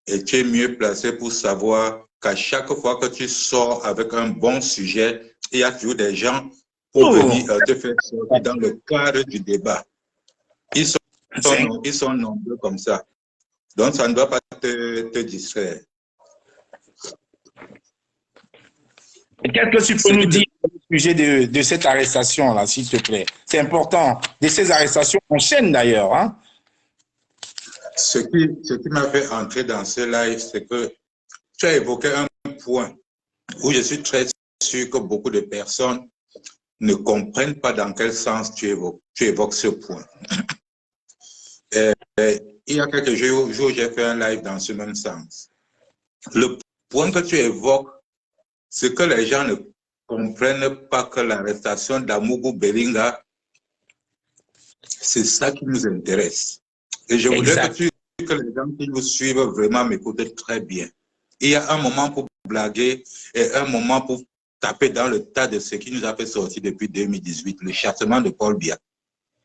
et tu es mieux placé pour savoir qu'à chaque fois que tu sors avec un bon sujet, il y a toujours des gens pour venir te faire sortir dans le cadre du débat. Ils sont nombreux comme ça. Donc, ça ne doit pas te distraire. Qu'est-ce que tu peux nous dire au sujet de cette arrestation-là, s'il te plaît? C'est important. De ces arrestations en chaîne, d'ailleurs. Hein? Ce qui m'a fait entrer dans ce live, c'est que tu as évoqué un point où je suis très sûr que beaucoup de personnes ne comprennent pas dans quel sens tu évoques ce point. Il y a quelques jours, j'ai fait un live dans ce même sens. Le point que tu évoques, c'est que les gens comprennent pas que l'arrestation d'Amougou Belinga, c'est ça qui nous intéresse. Et je voudrais que les gens qui nous suivent vraiment m'écoutent très bien. Il y a un moment pour blaguer et un moment pour taper dans le tas de ce qui nous a fait sortir depuis 2018, le chassement de Paul Biya.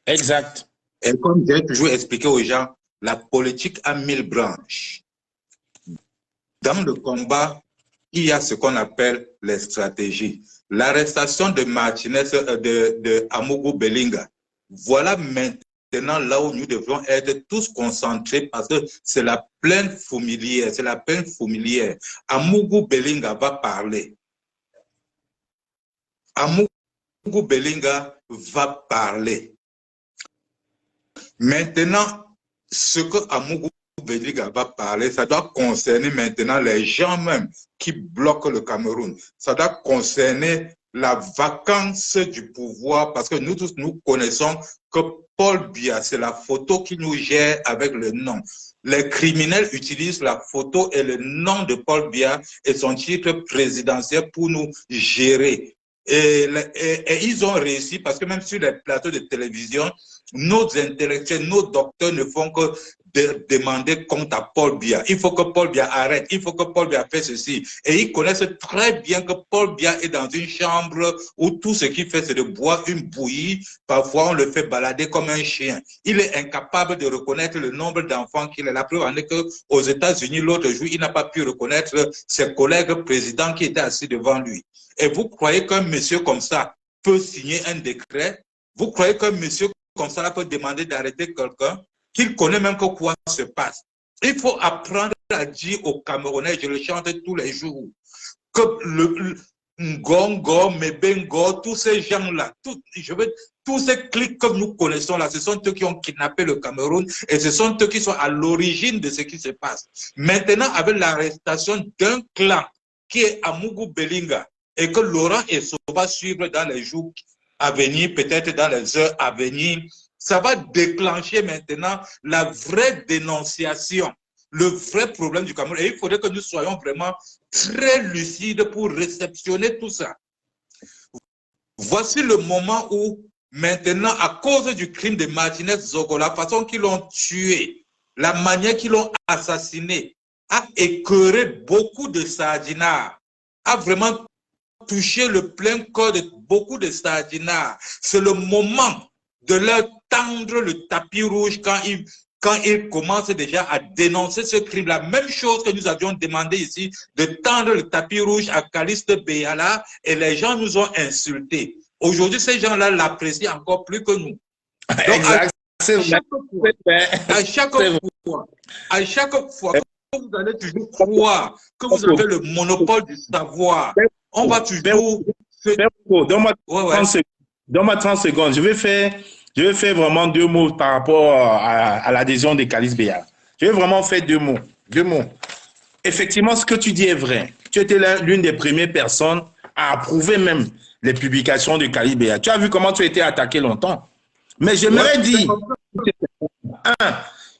Exact. Et comme j'ai toujours expliqué aux gens, la politique a 1000 branches. Dans le combat, il y a ce qu'on appelle les stratégies. L'arrestation de Martinez, de Amougou Belinga, voilà maintenant là où nous devons être tous concentrés parce que c'est la plaine fourmilière, c'est la plaine fourmilière. Amougou Belinga va parler. Amougou Belinga va parler. Maintenant, ce que Amougou Belinga va parler, ça doit concerner maintenant les gens même qui bloquent le Cameroun. Ça doit concerner la vacance du pouvoir parce que nous tous, nous connaissons que Paul Biya, c'est la photo qui nous gère avec le nom. Les criminels utilisent la photo et le nom de Paul Biya et son titre présidentiel pour nous gérer. Et ils ont réussi parce que même sur les plateaux de télévision, nos intellectuels, nos docteurs ne font que demander compte à Paul Biya. Il faut que Paul Biya arrête, il faut que Paul Biya fasse ceci. Et ils connaissent très bien que Paul Biya est dans une chambre où tout ce qu'il fait, c'est de boire une bouillie. Parfois, on le fait balader comme un chien. Il est incapable de reconnaître le nombre d'enfants qu'il a. La preuve en est qu'aux États-Unis, l'autre jour, il n'a pas pu reconnaître ses collègues présidents qui étaient assis devant lui. Et vous croyez qu'un monsieur comme ça peut signer un décret? Vous croyez qu'un monsieur comme ça peut demander d'arrêter quelqu'un qu'il connaît même que quoi se passe? Il faut apprendre à dire aux Camerounais, je le chante tous les jours, que le Ngongo, Mebengo, tous ces gens-là, tous ces clics que nous connaissons là, ce sont eux qui ont kidnappé le Cameroun et ce sont eux qui sont à l'origine de ce qui se passe. Maintenant, avec l'arrestation d'un clan qui est Amougou Belinga et que Laurent Esso va suivre dans les jours à venir, peut-être dans les heures à venir, ça va déclencher maintenant la vraie dénonciation, le vrai problème du Cameroun. Et il faudrait que nous soyons vraiment très lucides pour réceptionner tout ça. Voici le moment où, maintenant, à cause du crime de Martinez Zogo, la façon qu'ils l'ont tué, la manière qu'ils l'ont assassiné, a écœuré beaucoup de sardinards, a vraiment touché le plein corps de beaucoup de sardinards. C'est le moment de leur tendre le tapis rouge quand ils commencent déjà à dénoncer ce crime. La même chose que nous avions demandé ici, de tendre le tapis rouge à Caliste Beyala, et les gens nous ont insultés. Aujourd'hui, ces gens-là l'apprécient encore plus que nous. Donc, exact. À chaque fois que vous allez toujours croire que vous avez le monopole du savoir, on va toujours... Donne-moi 30 secondes. Je vais faire vraiment 2 mots par rapport à l'adhésion de Caliste Beyala. Je vais vraiment faire 2 mots. 2 mots. Effectivement, ce que tu dis est vrai. Tu étais l'une des premières personnes à approuver même les publications de Caliste Beyala. Tu as vu comment tu as été attaqué longtemps. Mais j'aimerais dire,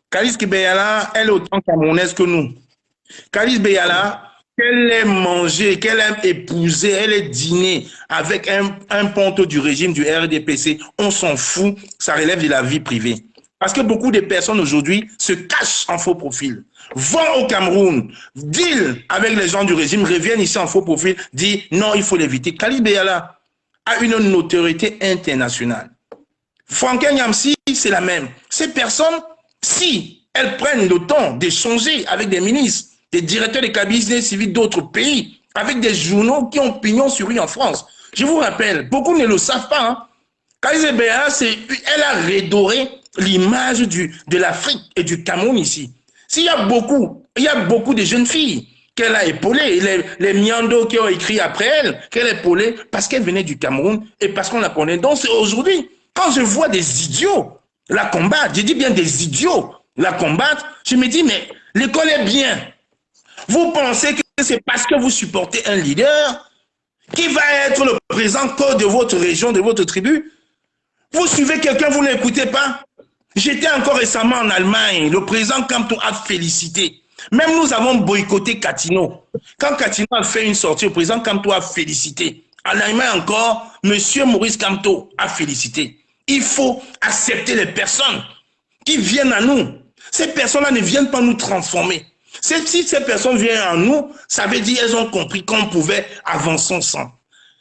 Caliste Beyala, elle est autant camerounaise que nous. Caliste Beyala, qu'elle ait mangé, qu'elle ait épousé, elle ait dîné avec un ponte du régime du RDPC, on s'en fout, ça relève de la vie privée. Parce que beaucoup de personnes aujourd'hui se cachent en faux profil, vont au Cameroun, deal avec les gens du régime, reviennent ici en faux profil, disent non, il faut l'éviter. Caliste Beyala a une notoriété internationale. Franklin Nyamsi, c'est la même. Ces personnes, si elles prennent le temps d'échanger avec des ministres, des directeurs de cabinets civils d'autres pays, avec des journaux qui ont pignon sur rue en France. Je vous rappelle, beaucoup ne le savent pas. Hein. Caliste Beyala, elle a redoré l'image de l'Afrique et du Cameroun ici. Il y a beaucoup de jeunes filles qu'elle a épaulées, les Miando qui ont écrit après elle, qu'elle a épaulées parce qu'elle venait du Cameroun et parce qu'on la connaît. Donc aujourd'hui, quand je vois des idiots la combattre, je dis bien des idiots la combattre, je me dis, mais l'école est bien. Vous pensez que c'est parce que vous supportez un leader qui va être le président corps de votre région, de votre tribu? Vous suivez quelqu'un, vous ne l'écoutez pas? J'étais encore récemment en Allemagne, le président Campton a félicité. Même nous avons boycotté Katino. Quand Katino a fait une sortie, le président Campton a félicité. En Allemagne encore, M. Maurice Kamto a félicité. Il faut accepter les personnes qui viennent à nous. Ces personnes-là ne viennent pas nous transformer. Si ces personnes viennent à nous, ça veut dire qu'elles ont compris qu'on pouvait avancer ensemble.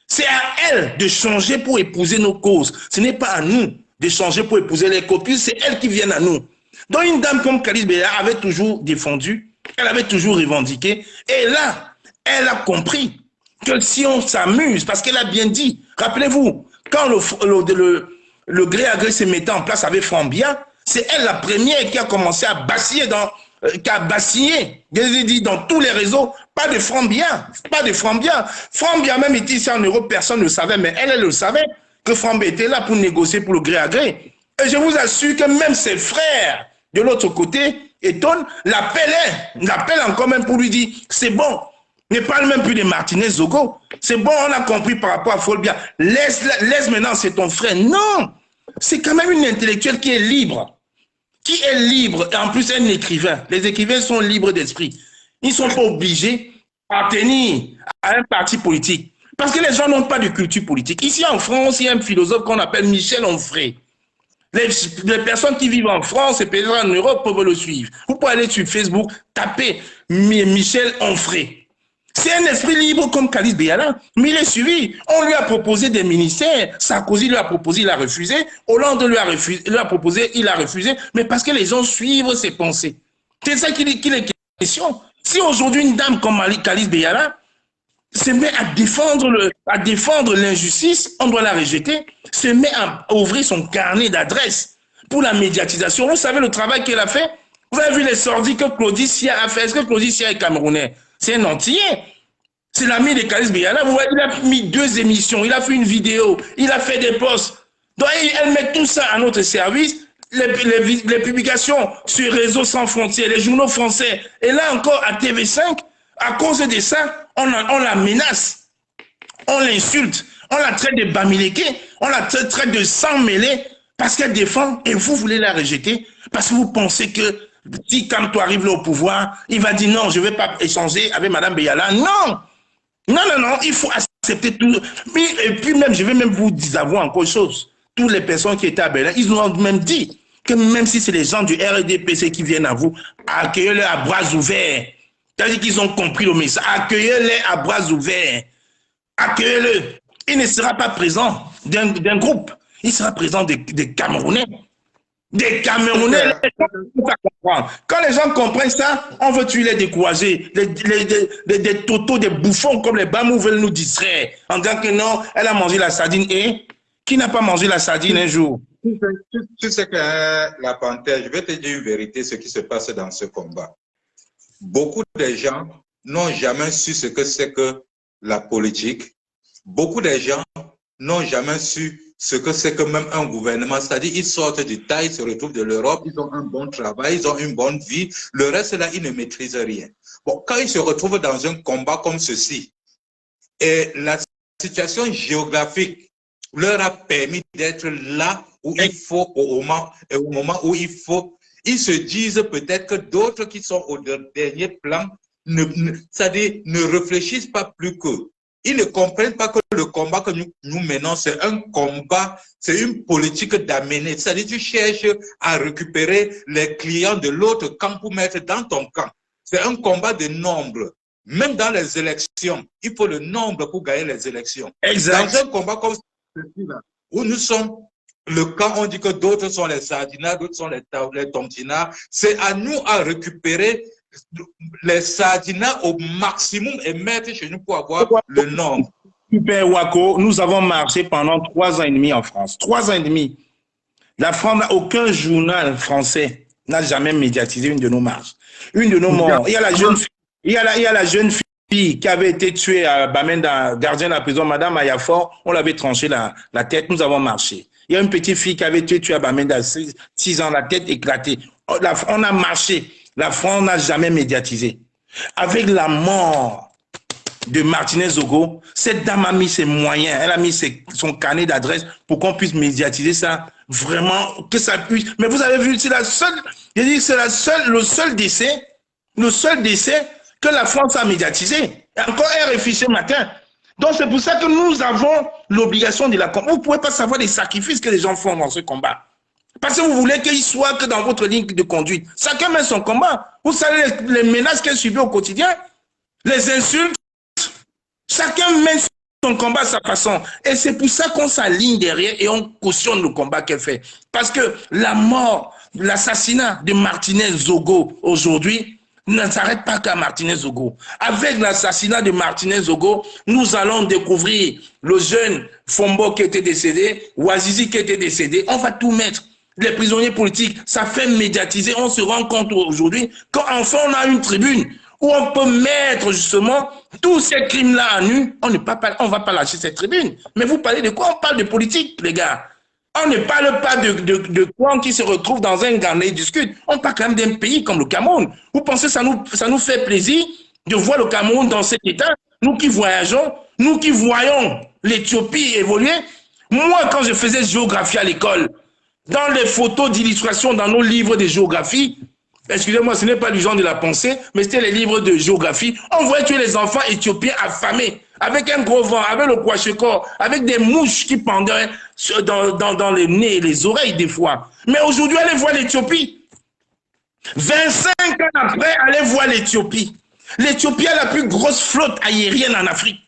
C'est à elles de changer pour épouser nos causes. Ce n'est pas à nous de changer pour épouser les copines, c'est elles qui viennent à nous. Donc une dame comme Kalice Béala avait toujours défendu, elle avait toujours revendiqué, et là, elle a compris que si on s'amuse, parce qu'elle a bien dit, rappelez-vous, quand le gré à gré se mettait en place avec Frambia, c'est elle la première qui a commencé à bassiner dans tous les réseaux, pas de Frambia, pas de Frambia. Frambia même était ici en Europe, personne ne le savait, mais elle le savait que Frambia était là pour négocier pour le gré à gré. Et je vous assure que même ses frères de l'autre côté, Eton, l'appelle encore même pour lui dire, c'est bon, ne parle même plus de Martinez Zogo, c'est bon, on a compris par rapport à Folbia, laisse maintenant, c'est ton frère. Non, c'est quand même une intellectuelle qui est libre. Qui est libre, et en plus un écrivain. Les écrivains sont libres d'esprit. Ils ne sont pas obligés à tenir à un parti politique. Parce que les gens n'ont pas de culture politique. Ici en France, il y a un philosophe qu'on appelle Michel Onfray. Les personnes qui vivent en France et peut-être en Europe peuvent le suivre. Vous pouvez aller sur Facebook, taper Michel Onfray. C'est un esprit libre comme Kalice Béala, mais il est suivi. On lui a proposé des ministères. Sarkozy lui a proposé, il a refusé. Hollande lui a proposé, il a refusé. Mais parce que les gens suivent ses pensées. C'est ça qu'il est question. Si aujourd'hui une dame comme Kalice Béala se met à défendre l'injustice, on doit la rejeter. Se met à ouvrir son carnet d'adresses pour la médiatisation. Vous savez le travail qu'elle a fait? Vous avez vu les sorties que Claudie Sia a fait? Est-ce que Claudie Sia est camerounais? C'est un antillais. C'est l'ami de Kalice Béala. Vous voyez, il a mis 2 émissions, il a fait une vidéo, il a fait des posts. Donc, elle met tout ça à notre service. Les publications sur Réseau Sans Frontières, les journaux français. Et là encore, à TV5, à cause de ça, on la menace. On l'insulte. On la traite de Bamileke. On la traite de sang mêlé parce qu'elle défend et vous voulez la rejeter parce que vous pensez que si Kamto arrive là au pouvoir, il va dire non, je ne vais pas échanger avec Mme Béala. Non, il faut accepter tout. Et puis même, je vais même vous avouer encore une chose. Toutes les personnes qui étaient à Berlin, ils nous ont même dit que même si c'est les gens du RDPC qui viennent à vous, accueillez-les à bras ouverts. C'est-à-dire qu'ils ont compris le message. Accueillez-les à bras ouverts. Accueillez-le. Il ne sera pas présent d'un groupe. Il sera présent des Camerounais. Des Camerounais. Quand les gens comprennent ça, on veut tuer les décourager. Des totos, des bouffons comme les Bamou veulent nous distraire. En disant que non, elle a mangé la sardine. Et qui n'a pas mangé la sardine un jour? Tu sais que la panthère, je vais te dire une vérité, ce qui se passe dans ce combat. Beaucoup de gens n'ont jamais su ce que c'est que la politique. Beaucoup de gens n'ont jamais su ce que c'est que même un gouvernement. C'est-à-dire, ils sortent du tas, ils se retrouvent de l'Europe, ils ont un bon travail, ils ont une bonne vie. Le reste, là, ils ne maîtrisent rien. Bon, quand ils se retrouvent dans un combat comme ceci, et la situation géographique leur a permis d'être là où il faut, au moment où il faut, ils se disent peut-être que d'autres qui sont au dernier plan, c'est-à-dire ne réfléchissent pas plus qu'eux. Ils ne comprennent pas que le combat que nous menons, c'est un combat, c'est une politique d'amener. C'est-à-dire tu cherches à récupérer les clients de l'autre camp pour mettre dans ton camp. C'est un combat de nombre. Même dans les élections, il faut le nombre pour gagner les élections. Exact. Dans un combat comme celui-là, où nous sommes le camp, on dit que d'autres sont les sardinards, d'autres sont les tomtinards. C'est à nous à récupérer les sardinards au maximum et mettre chez nous pour avoir le nombre. Super Wako, nous avons marché pendant 3 ans et demi en France. 3 ans et demi. La France, aucun journal français n'a jamais médiatisé une de nos marches. Une de nos morts. Il y a la jeune fille qui avait été tuée à Bamenda, gardien de la prison, Madame Ayafor, on l'avait tranché la tête, nous avons marché. Il y a une petite fille qui avait été tuée à Bamenda, 6 ans, la tête éclatée. On a marché. La France n'a jamais médiatisé. Avec la mort de Martinez Zogo, cette dame a mis ses moyens, elle a mis son carnet d'adresse pour qu'on puisse médiatiser ça, vraiment, que ça puisse. Mais vous avez vu, c'est la seule, je dis c'est le seul décès que la France a médiatisé. Et encore RFI ce matin Donc c'est pour ça que nous avons l'obligation de la combattre. Vous ne pouvez pas savoir les sacrifices que les gens font dans ce combat. Parce que vous voulez qu'il soit que dans votre ligne de conduite. Chacun met son combat. Vous savez les menaces qu'elle subit au quotidien, les insultes. Chacun met son combat à sa façon. Et c'est pour ça qu'on s'aligne derrière et on cautionne le combat qu'elle fait. Parce que la mort, l'assassinat de Martinez Zogo aujourd'hui ne s'arrête pas qu'à Martinez Zogo. Avec l'assassinat de Martinez Zogo, nous allons découvrir le jeune Fombo qui était décédé, Ouazizi qui était décédé. On va tout mettre. Les prisonniers politiques, ça fait médiatiser. On se rend compte aujourd'hui qu'enfin on a une tribune où on peut mettre justement tous ces crimes-là à nu. On ne va pas lâcher cette tribune. Mais vous parlez de quoi? On parle de politique, les gars. On ne parle pas de quoi qui se retrouve dans un Ghana et discute. On parle quand même d'un pays comme le Cameroun. Vous pensez que ça nous fait plaisir de voir le Cameroun dans cet état? Nous qui voyageons, nous qui voyons l'Éthiopie évoluer. Moi, quand je faisais géographie à l'école, dans les photos d'illustration dans nos livres de géographie, excusez-moi, ce n'est pas du genre de la pensée, mais c'était les livres de géographie, on voyait que les enfants éthiopiens affamés, avec un gros vent, avec le kwashekor, avec des mouches qui pendaient dans les nez et les oreilles des fois. Mais aujourd'hui, allez voir l'Éthiopie. 25 ans après, allez voir l'Éthiopie. L'Éthiopie a la plus grosse flotte aérienne en Afrique.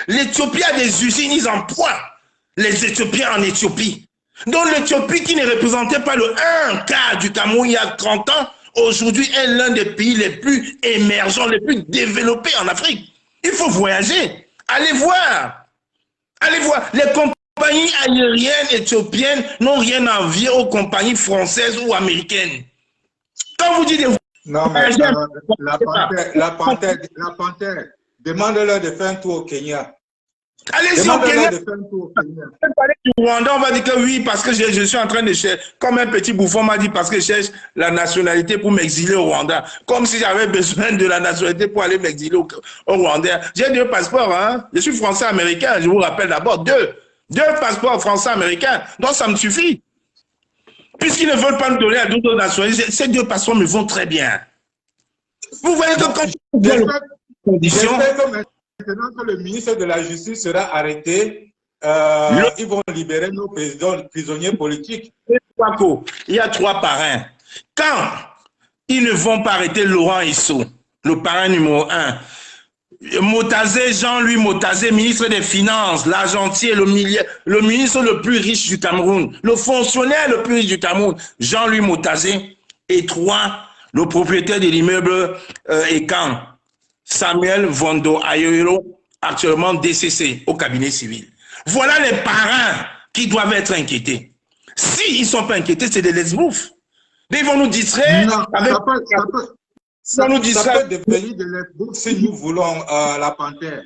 L'Éthiopie a des usines, ils emploient les Éthiopiens en Éthiopie. Donc l'Éthiopie qui ne représentait pas le 1 quart du Cameroun il y a 30 ans, aujourd'hui est l'un des pays les plus émergents, les plus développés en Afrique. Il faut voyager. Allez voir. Allez voir. Les compagnies aériennes éthiopiennes n'ont rien à envier aux compagnies françaises ou américaines. Quand vous dites des... Non, mais la panthère, demande-leur de faire un tour au Kenya. Allez-y au Kenya. Du Rwanda, on va dire que oui, parce que je suis en train de chercher, comme un petit bouffon m'a dit, parce que je cherche la nationalité pour m'exiler au Rwanda. Comme si j'avais besoin de la nationalité pour aller m'exiler au Rwanda. J'ai 2 passeports, hein. Je suis français-américain, je vous rappelle d'abord, 2 passeports français-américains. Donc ça me suffit. Puisqu'ils ne veulent pas me donner à d'autres nationalités, ces 2 passeports me vont très bien. Vous voyez que quand vous voyez les conditions... Maintenant que le ministre de la Justice sera arrêté, ils vont libérer nos prisonniers politiques. Il y a 3 parrains. Quand ils ne vont pas arrêter Laurent Isso, le parrain numéro 1, Motazé, Jean-Louis Motazé, ministre des Finances, l'argentier, le ministre le plus riche du Cameroun, le fonctionnaire le plus riche du Cameroun, Jean-Louis Motazé, et 3, le propriétaire de l'immeuble Ekan, Samuel Vondo Ayoyolo, actuellement décédé au cabinet civil. Voilà les parrains qui doivent être inquiétés. S'ils ne sont pas inquiétés, c'est des lesboufs. Ils vont nous distraire. Ça peut devenir de lesboufs si nous voulons la panthère.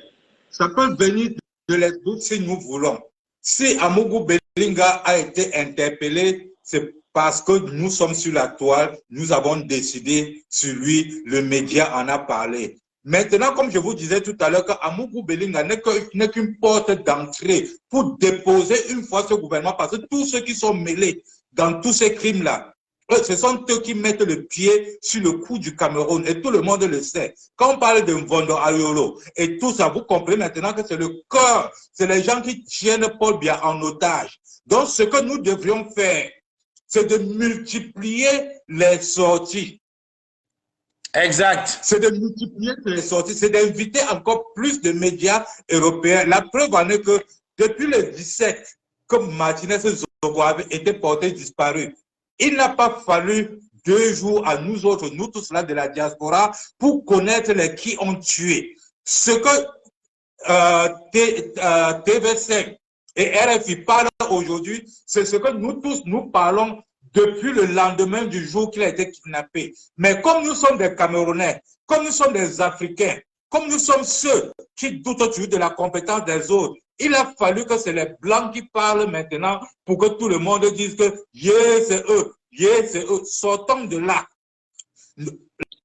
Ça peut venir de lesboufs si nous voulons. Si Amougou Belinga a été interpellé, c'est parce que nous sommes sur la toile, nous avons décidé sur lui, le média en a parlé. Maintenant, comme je vous disais tout à l'heure, qu'Amougou Belinga n'est qu'une porte d'entrée pour déposer une fois ce gouvernement, parce que tous ceux qui sont mêlés dans tous ces crimes-là, ce sont eux qui mettent le pied sur le cou du Cameroun, et tout le monde le sait. Quand on parle de Mvondo Ayolo et tout ça, vous comprenez maintenant que c'est le corps, c'est les gens qui tiennent Paul Biya en otage. Donc, ce que nous devrions faire, c'est de multiplier les sorties. Exact. C'est de multiplier les sorties, c'est d'inviter encore plus de médias européens. La preuve en est que depuis le 17, comme Martinez Zogo avait été porté disparu, il n'a pas fallu 2 jours à nous autres, nous tous là de la diaspora, pour connaître les qui ont tué. Ce que TV5 et RFI parlent aujourd'hui, c'est ce que nous tous nous parlons depuis le lendemain du jour qu'il a été kidnappé. Mais comme nous sommes des Camerounais, comme nous sommes des Africains, comme nous sommes ceux qui doutent toujours de la compétence des autres, il a fallu que c'est les Blancs qui parlent maintenant pour que tout le monde dise que yeah, c'est eux, yeah, c'est eux. Sortons de là.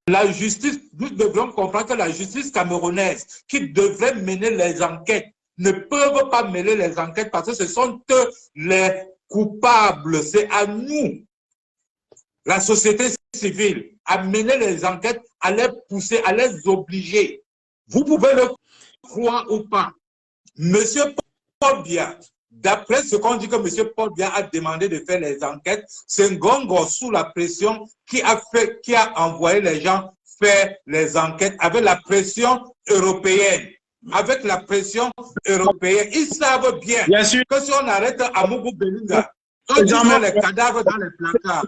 La justice, nous devons comprendre que la justice camerounaise qui devrait mener les enquêtes ne peuvent pas mener les enquêtes parce que ce sont eux les coupables. C'est à nous, la société civile, à mener les enquêtes, à les pousser, à les obliger. Vous pouvez le croire ou pas. Monsieur Paul Biya, d'après ce qu'on dit que monsieur Paul Biya a demandé de faire les enquêtes, c'est Ngongo sous la pression qui a envoyé les gens faire les enquêtes avec la pression européenne. Avec la pression européenne, ils savent bien sûr que si on arrête Amougou Belinga, on met les cadavres dans les placards.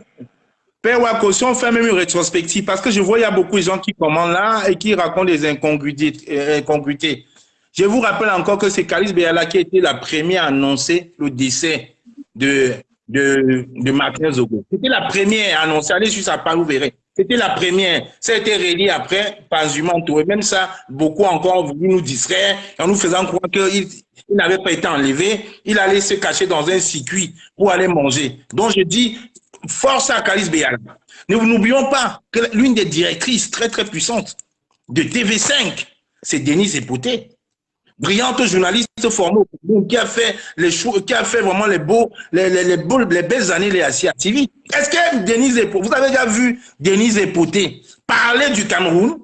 Père Wako, si on fait même une rétrospective, parce que je vois il y a beaucoup de gens qui commandent là et qui racontent des incongruités. Je vous rappelle encore que c'est Kalis Beyala qui a été la première à annoncer le décès de Martin Zogo. C'était la première à annoncer. Allez sur sa page, vous verrez. C'était la première. Ça a été relié après par Zumanto. Et même ça, beaucoup encore voulu nous distraire en nous faisant croire qu'il n'avait pas été enlevé. Il allait se cacher dans un circuit pour aller manger. Donc je dis, force à Kalis Beyala. N'oublions pas que l'une des directrices très très puissantes de TV5, c'est Denise Epoté. Brillante journaliste formée qui a fait vraiment les belles années les Asia TV. Est-ce que Denise Epoté, vous avez déjà vu Denise Epoté parler du Cameroun?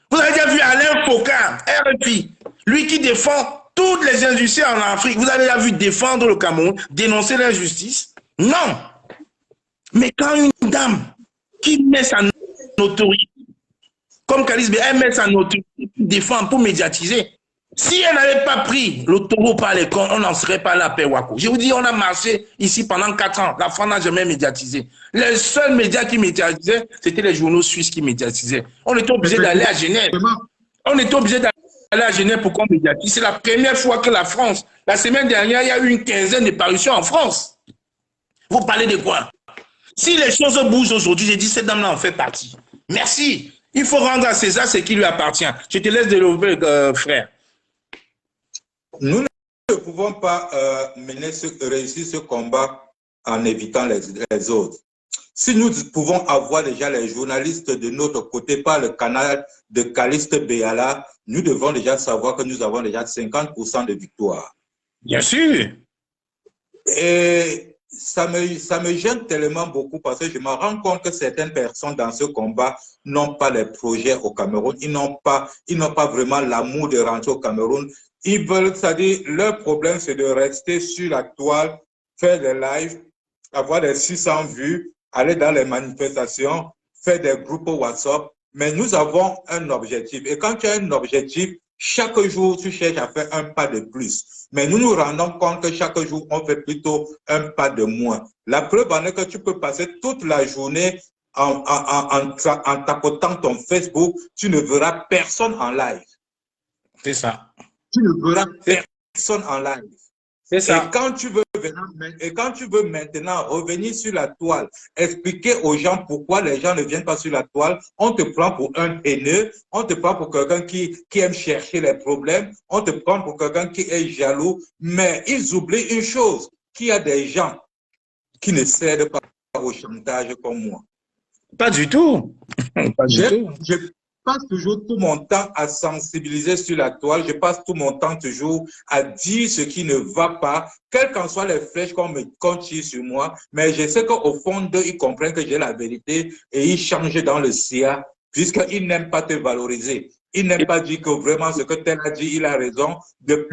Vous avez déjà vu Alain Foka, RFI, lui qui défend toutes les injustices en Afrique. Vous avez déjà vu défendre le Cameroun, dénoncer l'injustice? Non. Mais quand une dame qui met sa notoriété, comme Kalis Beyala, elle met sa notoriété pour défendre, pour médiatiser. Si elle n'avait pas pris le taureau par les cornes, on n'en serait pas là, Père Wako. Je vous dis, on a marché ici pendant 4 ans. La France n'a jamais médiatisé. Les seuls médias qui médiatisaient, c'était les journaux suisses qui médiatisaient. On était obligé d'aller à Genève. On était obligé d'aller à Genève pour qu'on médiatise. C'est la première fois que la France, la semaine dernière, il y a eu une quinzaine de parutions en France. Vous parlez de quoi? Si les choses bougent aujourd'hui, j'ai dit, cette dame-là en fait partie. Merci. Il faut rendre à César ce qui lui appartient. Je te laisse développer, frère. Nous ne pouvons pas réussir ce combat en évitant les autres. Si nous pouvons avoir déjà les journalistes de notre côté par le canal de Kalis Beyala, nous devons déjà savoir que nous avons déjà 50% de victoire. Bien sûr. Et ça me gêne tellement beaucoup parce que je me rends compte que certaines personnes dans ce combat n'ont pas les projets au Cameroun. Ils n'ont pas vraiment l'amour de rentrer au Cameroun. Ils veulent, c'est-à-dire, leur problème, c'est de rester sur la toile, faire des lives, avoir des 600 vues, aller dans les manifestations, faire des groupes WhatsApp. Mais nous avons un objectif. Et quand tu as un objectif, chaque jour, tu cherches à faire un pas de plus. Mais nous nous rendons compte que chaque jour, on fait plutôt un pas de moins. La preuve en est que tu peux passer toute la journée en tapotant ton Facebook, tu ne verras personne en live. C'est ça. Tu ne verras personne en live. C'est ça. Et quand tu veux maintenant revenir sur la toile, expliquer aux gens pourquoi les gens ne viennent pas sur la toile, on te prend pour un haineux, on te prend pour quelqu'un qui aime chercher les problèmes, on te prend pour quelqu'un qui est jaloux, mais ils oublient une chose, qu'il y a des gens qui ne cèdent pas au chantage comme moi. Pas du tout. Pas du tout. Je passe toujours tout mon temps à sensibiliser sur la toile. Je passe tout mon temps toujours à dire ce qui ne va pas, quelles qu'en soient les flèches qu'on tire sur moi. Mais je sais qu'au fond d'eux, ils comprennent que j'ai la vérité et ils changent dans le SIA puisqu'ils n'aiment pas te valoriser. Ils n'aiment pas dire que vraiment ce que tel a dit, il a raison. De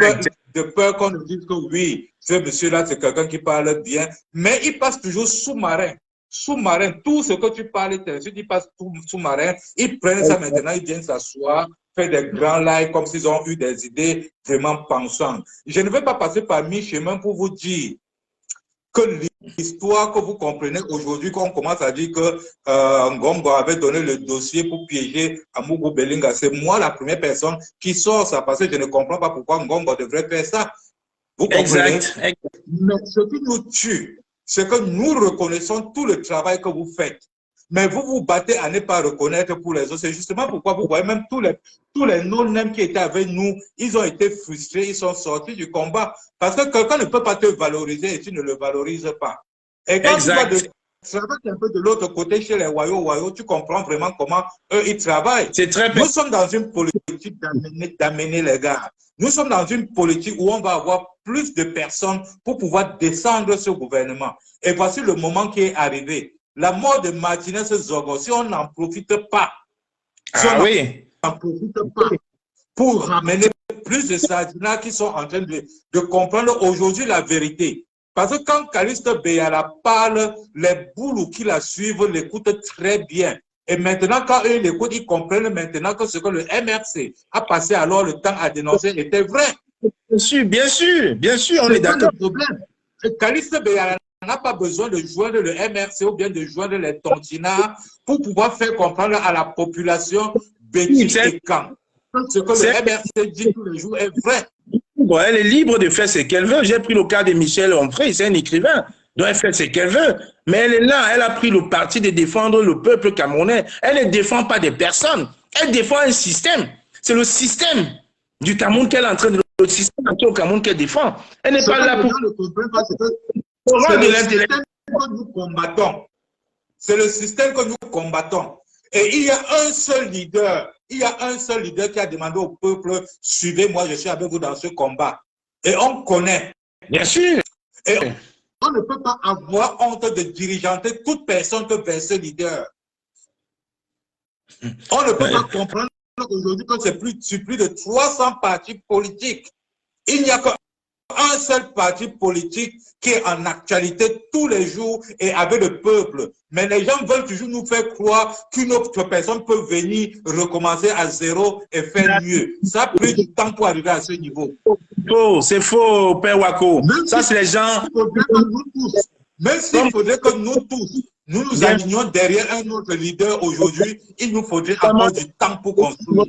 peur qu'on nous dise que oui, ce monsieur-là, c'est quelqu'un qui parle bien. Mais il passe toujours sous-marin. Sous-marin, tout ce que tu parles, si tu passes sous-marin, ils prennent ça maintenant, ils viennent s'asseoir, faire des grands lives comme s'ils ont eu des idées vraiment pensantes. Je ne vais pas passer par mi-chemin pour vous dire que l'histoire que vous comprenez aujourd'hui, qu'on commence à dire que Ngongo avait donné le dossier pour piéger Amougou Belinga, c'est moi la première personne qui sort ça parce que je ne comprends pas pourquoi Ngongo devrait faire ça. Vous comprenez? Exact. Mais ce qui nous tue, c'est que nous reconnaissons tout le travail que vous faites. Mais vous vous battez à ne pas reconnaître pour les autres. C'est justement pourquoi vous voyez même tous les non-nèmes qui étaient avec nous, ils ont été frustrés, ils sont sortis du combat. Parce que quelqu'un ne peut pas te valoriser et tu ne le valorises pas. Et quand tu vas travailler un peu de l'autre côté chez les Wayo, tu comprends vraiment comment eux, ils travaillent. C'est très Nous sommes dans une politique d'amener les gars. Nous sommes dans une politique où on va avoir plus de personnes pour pouvoir descendre ce gouvernement. Et voici le moment qui est arrivé. La mort de Martinez Zogo, si on n'en profite pas, pour ramener plus de sardinats qui sont en train de comprendre aujourd'hui la vérité. Parce que quand Calixte Beyala parle, les boulous qui la suivent l'écoutent très bien. Et maintenant, quand eux l'écoutent, ils comprennent maintenant que ce que le MRC a passé alors le temps à dénoncer était vrai. Bien sûr, on est d'accord. Le problème. Calixte Beyala n'a pas besoin de joindre le MRC ou bien de joindre les tontinards pour pouvoir faire comprendre à la population Béti et Caen. Ce que le MRC dit tous les jours est vrai. Bon, elle est libre de faire ce qu'elle veut. J'ai pris le cas de Michel Onfray, c'est un écrivain. Donc elle fait ce qu'elle veut. Mais elle est là, elle a pris le parti de défendre le peuple camerounais. Elle ne défend pas des personnes. Elle défend un système. C'est le système du Cameroun qu'elle est en train de... Le système au Cameroun qu'elle défend. Elle n'est pas là pour... C'est le système que nous combattons. C'est le système que nous combattons. Et il y a un seul leader. Il y a un seul leader qui a demandé au peuple, suivez-moi, je suis avec vous dans ce combat. Et on connaît. Bien sûr. Et on ne peut pas avoir honte de dirigeanter toute personne que vers ce leader. On ne peut pas comprendre aujourd'hui que c'est plus de 300 partis politiques. Il n'y a qu'un seul parti politique qui est en actualité tous les jours et avec le peuple. Mais les gens veulent toujours nous faire croire qu'une autre personne peut venir recommencer à zéro et faire mieux. Ça a pris du temps pour arriver à ce niveau. C'est faux, Père Wako. Ça, c'est les gens... Même s'il faudrait que nous tous, nous alignions derrière un autre leader aujourd'hui, il nous faudrait encore du temps pour construire.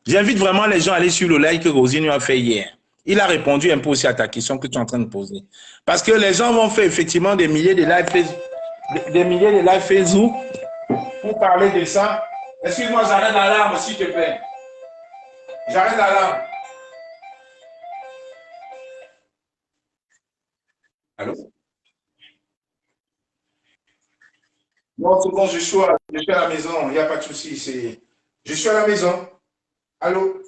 J'invite vraiment les gens à aller sur le live que Rosine a fait hier. Il a répondu un peu aussi à ta question que tu es en train de poser. Parce que les gens vont faire effectivement des milliers de lives Facebook, pour parler de ça. Excuse-moi, j'arrête l'alarme, s'il te plaît. J'arrête l'alarme. Allô? Non, c'est bon, je suis à la maison, il n'y a pas de souci. Je suis à la maison. Allô?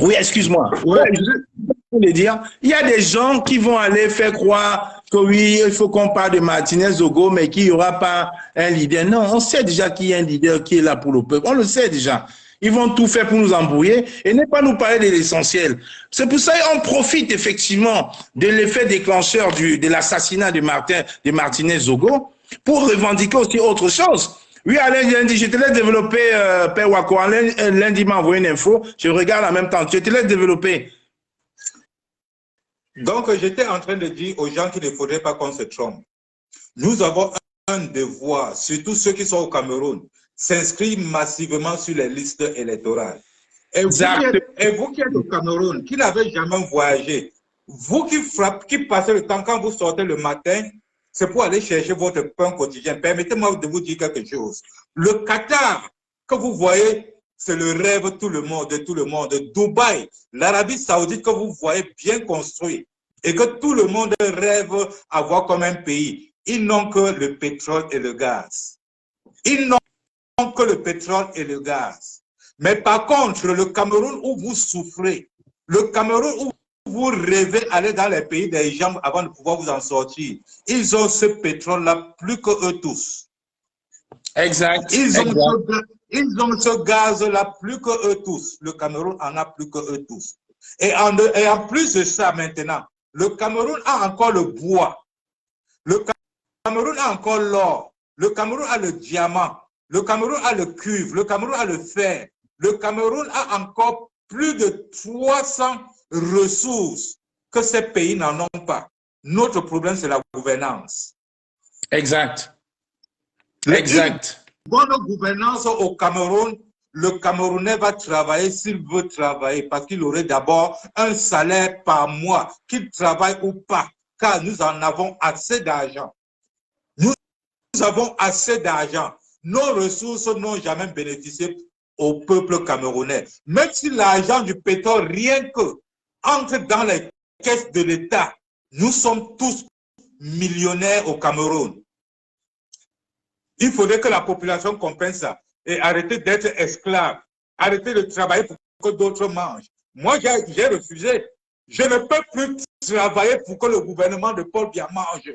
Oui, excuse-moi. Ouais, je voulais dire, il y a des gens qui vont aller faire croire que oui, il faut qu'on parle de Martinez Zogo, mais qu'il n'y aura pas un leader. Non, on sait déjà qu'il y a un leader qui est là pour le peuple. On le sait déjà. Ils vont tout faire pour nous embrouiller et ne pas nous parler de l'essentiel. C'est pour ça qu'on profite effectivement de l'effet déclencheur de l'assassinat de Martinez Zogo pour revendiquer aussi autre chose. Oui, Alain, lundi, je te laisse développer, Père Wako. Lundi m'a envoyé une info. Je regarde en même temps. Je te laisse développer. Donc, j'étais en train de dire aux gens qu'il ne faudrait pas qu'on se trompe. Nous avons un devoir, surtout ceux qui sont au Cameroun, s'inscrire massivement sur les listes électorales. Et vous qui êtes au Cameroun, qui n'avez jamais voyagé, vous qui passez le temps quand vous sortez le matin, c'est pour aller chercher votre pain quotidien. Permettez-moi de vous dire quelque chose. Le Qatar que vous voyez, c'est le rêve de tout le monde. Dubaï, l'Arabie Saoudite que vous voyez bien construit et que tout le monde rêve avoir comme un pays. Ils n'ont que le pétrole et le gaz. Ils n'ont que le pétrole et le gaz. Mais par contre, le Cameroun où vous souffrez, le Cameroun où vous rêvez aller dans les pays des gens avant de pouvoir vous en sortir, ils ont ce pétrole-là plus que eux tous. Exact. Ils ont ce gaz-là plus que eux tous. Le Cameroun en a plus que eux tous. Et en plus de ça maintenant, le Cameroun a encore le bois. Le Cameroun a encore l'or. Le Cameroun a le diamant. Le Cameroun a le cuivre. Le Cameroun a le fer. Le Cameroun a encore plus de 300 ressources que ces pays n'en ont pas. Notre problème, c'est la gouvernance. Exact. Exact. Bonne gouvernance au Cameroun, le Camerounais va travailler s'il veut travailler parce qu'il aurait d'abord un salaire par mois, qu'il travaille ou pas, car nous en avons assez d'argent. Nous avons assez d'argent. Nos ressources n'ont jamais bénéficié au peuple camerounais. Même si l'argent du pétrole, rien que, entre dans les caisses de l'État, nous sommes tous millionnaires au Cameroun. Il faudrait que la population comprenne ça et arrêter d'être esclave, arrêter de travailler pour que d'autres mangent. Moi, j'ai refusé. Je ne peux plus travailler pour que le gouvernement de Paul Biya mange.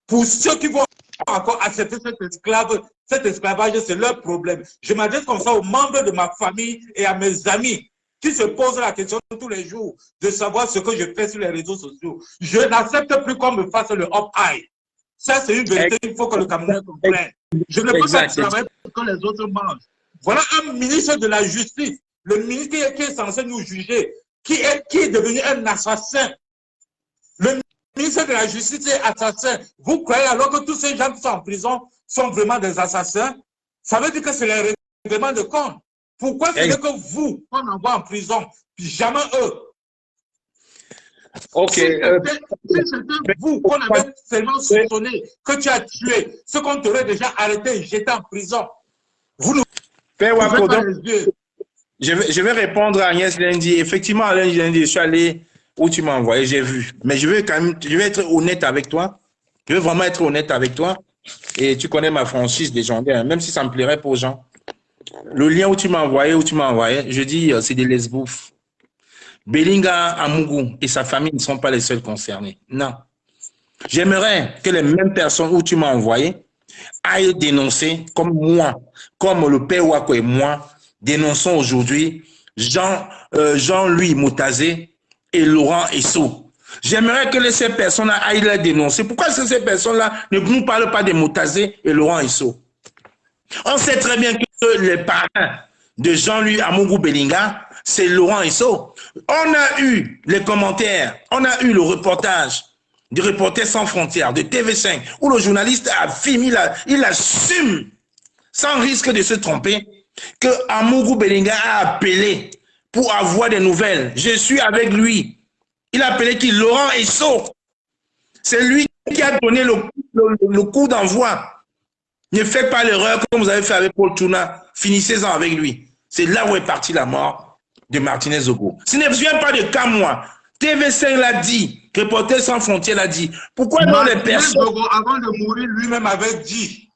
Pour ceux qui vont encore accepté cet esclavage, c'est leur problème. Je m'adresse comme ça aux membres de ma famille et à mes amis qui se posent la question tous les jours de savoir ce que je fais sur les réseaux sociaux. Je n'accepte plus qu'on me fasse le up-high. Ça, c'est une vérité, il faut que le Camerounais comprenne. Je ne peux pas travailler pour que les autres mangent. Voilà un ministre de la Justice, le ministre qui est censé nous juger, qui est devenu un assassin. Le ministre de la Justice est assassin. Vous croyez alors que tous ces gens qui sont en prison sont vraiment des assassins? Ça veut dire que c'est les règlements de compte. Pourquoi c'est que vous, on envoie en prison, puis jamais eux? Ok. Si c'était vous qu'on avait seulement soupçonné, que tu as tué, ce qu'on t'aurait déjà arrêté et jeté en prison. Vous nous Père Wakodo, je vais répondre à Agnès Lundi. Effectivement, Agnès Lundi, je suis allé où tu m'as envoyé, j'ai vu. Mais je vais quand même, je vais être honnête avec toi. Je vais vraiment être honnête avec toi. Et tu connais ma franchise légendaire, même si ça me plairait pour aux gens. Le lien où tu m'as envoyé, je dis, c'est des lesbouffes. Belinga Amougou et sa famille ne sont pas les seuls concernés. Non. J'aimerais que les mêmes personnes où tu m'as envoyé aillent dénoncer, comme moi, comme le père Wako et moi, dénonçons aujourd'hui Jean-Louis Moutazé et Laurent Esso. J'aimerais que ces personnes-là aillent les dénoncer. Pourquoi ces personnes-là ne nous parlent pas de Moutazé et Laurent Esso? On sait très bien que les parrains de Jean-Louis Amougou Belinga, c'est Laurent Esso. On a eu les commentaires, on a eu le reportage du Reporters sans frontières, de TV5, où le journaliste affirme, il assume, sans risque de se tromper, que Amougou Belinga a appelé pour avoir des nouvelles. Je suis avec lui. Il a appelé qui? Laurent Esso. C'est lui qui a donné le coup d'envoi. Ne faites pas l'erreur comme vous avez fait avec Paul Touna. Finissez-en avec lui. C'est là où est partie la mort de Martinez Zogo. Ce ne vient pas de cas, moi. TV5 l'a dit. Reporters sans frontières l'a dit. Pourquoi donc les personnes... Zogo, avant de mourir, lui-même avait dit.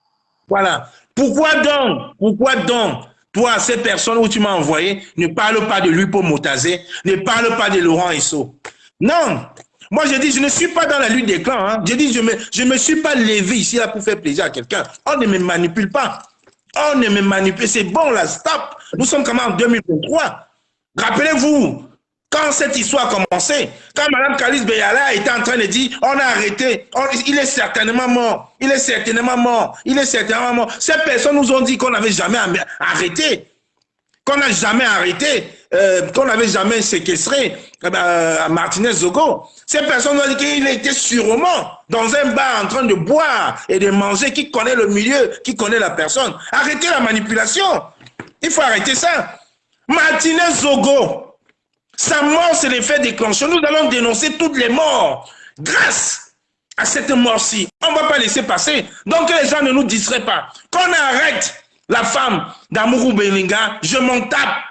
Voilà. Pourquoi donc, toi, ces personnes où tu m'as envoyé, ne parle pas de lui pour Moutazé, ne parle pas de Laurent Esso. Non. Moi, je dis, je ne suis pas dans la lutte des clans. Hein. Je dis, je me suis pas levé ici là pour faire plaisir à quelqu'un. On ne me manipule pas. On ne me manipule. C'est bon, là, stop. Nous sommes quand même en 2023. Rappelez-vous, quand cette histoire a commencé, quand Mme Kalice Beyala était en train de dire, on a arrêté, il est certainement mort. Il est certainement mort. Il est certainement mort. Ces personnes nous ont dit qu'on n'avait jamais arrêté. Qu'on n'a jamais arrêté, qu'on n'avait jamais séquestré Martinez Zogo. Ces personnes ont dit qu'il était sûrement dans un bar en train de boire et de manger, qui connaît le milieu, qui connaît la personne. Arrêtez la manipulation. Il faut arrêter ça. Martinez Zogo, sa mort, c'est l'effet déclencheur. Nous allons dénoncer toutes les morts grâce à cette mort-ci. On ne va pas laisser passer. Donc que les gens ne nous distraient pas. Qu'on arrête la femme d'Amougou Belinga, je m'en tape.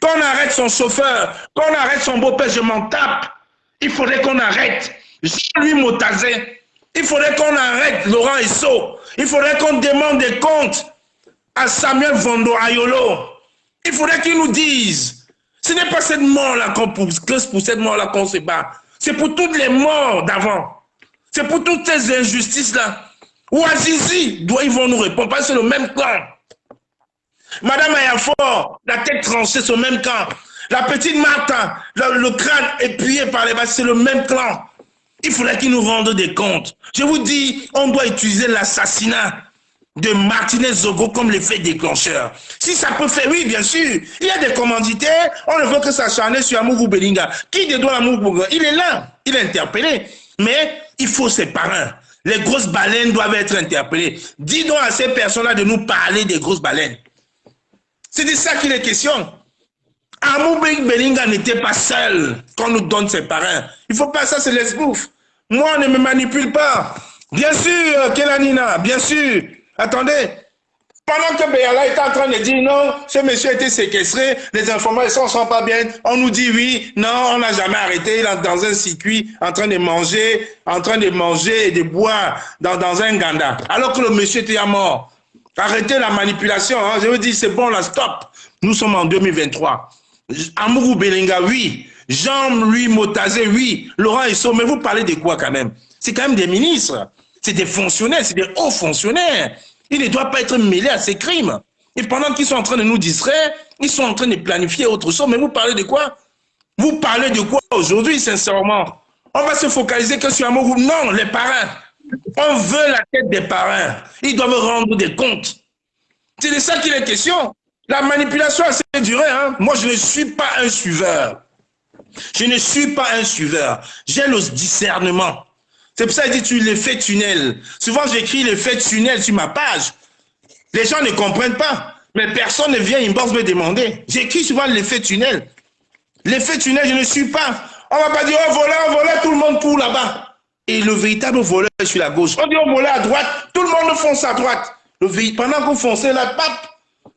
Qu'on arrête son chauffeur, qu'on arrête son beau-père, je m'en tape. Il faudrait qu'on arrête Jean-Louis Moutazé. Il faudrait qu'on arrête Laurent Esso. Il faudrait qu'on demande des comptes à Samuel Vondo Ayolo. Il faudrait qu'il nous dise, ce n'est pas cette mort-là qu'on pousse, que c'est pour cette mort-là qu'on se bat. C'est pour toutes les morts d'avant. C'est pour toutes ces injustices-là. Ouazizi, ils vont nous répondre, parce que c'est le même camp. Madame Ayafor, la tête tranchée, c'est le même camp. La petite Martha, le crâne épuisé par les balles, c'est le même clan. Il faudrait qu'ils nous rendent des comptes. Je vous dis, on doit utiliser l'assassinat de Martinez Zogo comme l'effet déclencheur. Si ça peut faire, oui, bien sûr. Il y a des commanditaires, on ne veut que ça s'acharner sur Amougou Belinga. Qui dédoit Amougou Belinga? Il est là, il est interpellé. Mais il faut ses parrains. Les grosses baleines doivent être interpellées. Dis donc à ces personnes-là de nous parler des grosses baleines. C'est de ça qu'il est question. Amougou Belinga n'était pas seul quand on nous donne ses parrains. Il ne faut pas ça, c'est l'esbouffe. Moi, on ne me manipule pas. Bien sûr, Kélanina, bien sûr. Attendez. Pendant que Beyala était en train de dire non, ce monsieur a été séquestré, les informations ne sont pas bien, on nous dit oui, non, on n'a jamais arrêté, il est dans un circuit, en train de manger et de boire dans un ganda, alors que le monsieur était à mort. Arrêtez la manipulation, hein. Je veux dire, c'est bon, là, stop. Nous sommes en 2023. Amougou Belinga, oui. Jean-Louis Moutazé, oui. Laurent Esso, mais vous parlez de quoi quand même? C'est quand même des ministres. C'est des fonctionnaires, c'est des hauts fonctionnaires. Ils ne doivent pas être mêlés à ces crimes. Et pendant qu'ils sont en train de nous distraire, ils sont en train de planifier autre chose. Mais vous parlez de quoi? Vous parlez de quoi aujourd'hui, sincèrement? On va se focaliser que sur un mot. Non, les parrains. On veut la tête des parrains. Ils doivent rendre des comptes. C'est de ça qu'il est question. La manipulation a assez duré. Hein? Moi, je ne suis pas un suiveur. Je ne suis pas un suiveur. J'ai le discernement. C'est pour ça que je dis l'effet tunnel. Souvent, j'écris l'effet tunnel sur ma page. Les gens ne comprennent pas. Mais personne ne vient inbox me demander. J'écris souvent l'effet tunnel. L'effet tunnel, je ne suis pas. On ne va pas dire, oh, voilà, tout le monde court là-bas. Et le véritable voleur est sur la gauche. On dit, oh, voleur à droite, tout le monde fonce à droite. Pendant que vous foncez là, pape,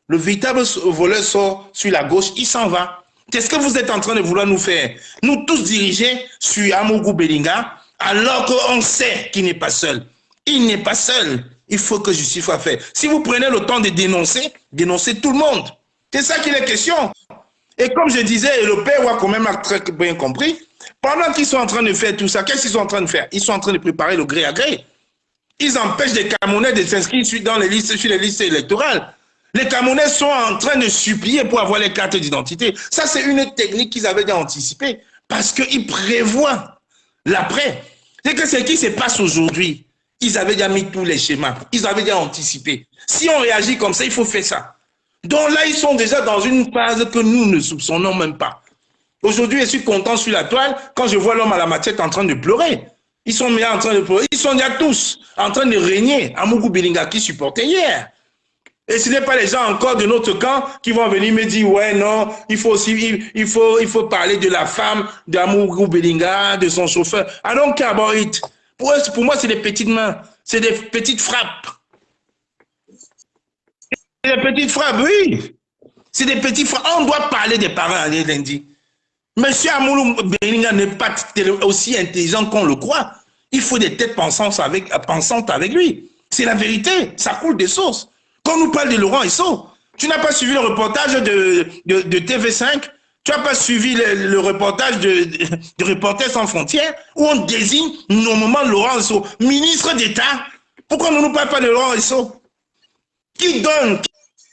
le véritable voleur sort sur la gauche, il s'en va. Qu'est-ce que vous êtes en train de vouloir nous faire? Nous tous diriger sur Amougou Belinga, alors qu'on sait qu'il n'est pas seul. Il n'est pas seul. Il faut que justice soit faite. Si vous prenez le temps de dénoncer, dénoncez tout le monde. C'est ça qu'il est question. Et comme je disais, le père a quand même très bien compris, pendant qu'ils sont en train de faire tout ça, qu'est-ce qu'ils sont en train de faire? Ils sont en train de préparer le gré à gré. Ils empêchent les Camerounais de s'inscrire sur les listes électorales. Les Camerounais sont en train de supplier pour avoir les cartes d'identité. Ça, c'est une technique qu'ils avaient déjà anticipée parce qu'ils prévoient l'après. C'est que ce qui se passe aujourd'hui, ils avaient déjà mis tous les schémas. Ils avaient déjà anticipé. Si on réagit comme ça, il faut faire ça. Donc là, ils sont déjà dans une phase que nous ne soupçonnons même pas. Aujourd'hui, je suis content sur la toile quand je vois l'homme à la machette en train de pleurer. Ils sont déjà en train de pleurer. Ils sont déjà tous en train de régner. Amougou Belinga qui supportait hier. Et ce n'est pas les gens encore de notre camp qui vont venir me dire, ouais, non, il faut parler de la femme d'Amougou Belinga, de son chauffeur. I don't care about it. Pour moi, c'est des petites mains. C'est des petites frappes. C'est des petites frappes, oui. C'est des petites frappes. On doit parler des parents, lundi. Monsieur Amougou Belinga n'est pas aussi intelligent qu'on le croit. Il faut des têtes pensantes avec lui. C'est la vérité. Ça coule des sources. Quand on nous parle de Laurent Esso, tu n'as pas suivi le reportage de TV5, tu n'as pas suivi le reportage de Reporters sans frontières, où on désigne normalement Laurent Esso, ministre d'État. Pourquoi on ne nous parle pas de Laurent Esso? Qui donne,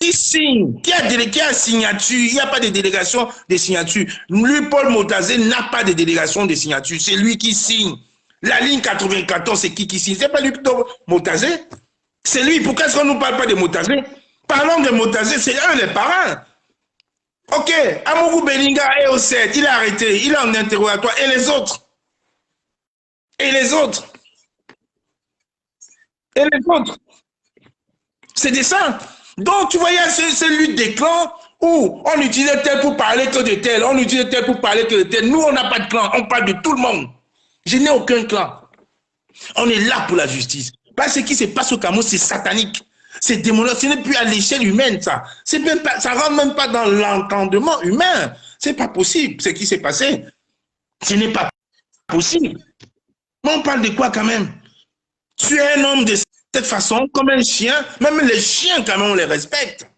qui signe, qui a signature? Il n'y a pas de délégation de signature. Lui, Paul Motazé, n'a pas de délégation de signature. C'est lui qui signe. La ligne 94, c'est qui signe? C'est pas lui plutôt Motazé? C'est lui. Pourquoi est-ce qu'on ne nous parle pas de Motazé? Parlons de Motazé, c'est eux les parents. Ok, Amougou Belinga est au 7, il est arrêté, il est en interrogatoire. Et les autres? Et les autres? Et les autres? C'est de ça. Donc, tu vois, il y a ce lutte des clans où on utilise tel pour parler que de tel, on utilise tel pour parler que de tel. Nous, on n'a pas de clan, on parle de tout le monde. Je n'ai aucun clan. On est là pour la justice. Parce que ce qui se passe au Cameroun, c'est satanique. C'est démoniaque. Ce n'est plus à l'échelle humaine, ça. Ça ne rentre même pas dans l'entendement humain. Ce n'est pas possible, ce qui s'est passé. Ce n'est pas possible. Mais on parle de quoi quand même? Tu es un homme de cette façon, comme un chien. Même les chiens, quand même, on les respecte.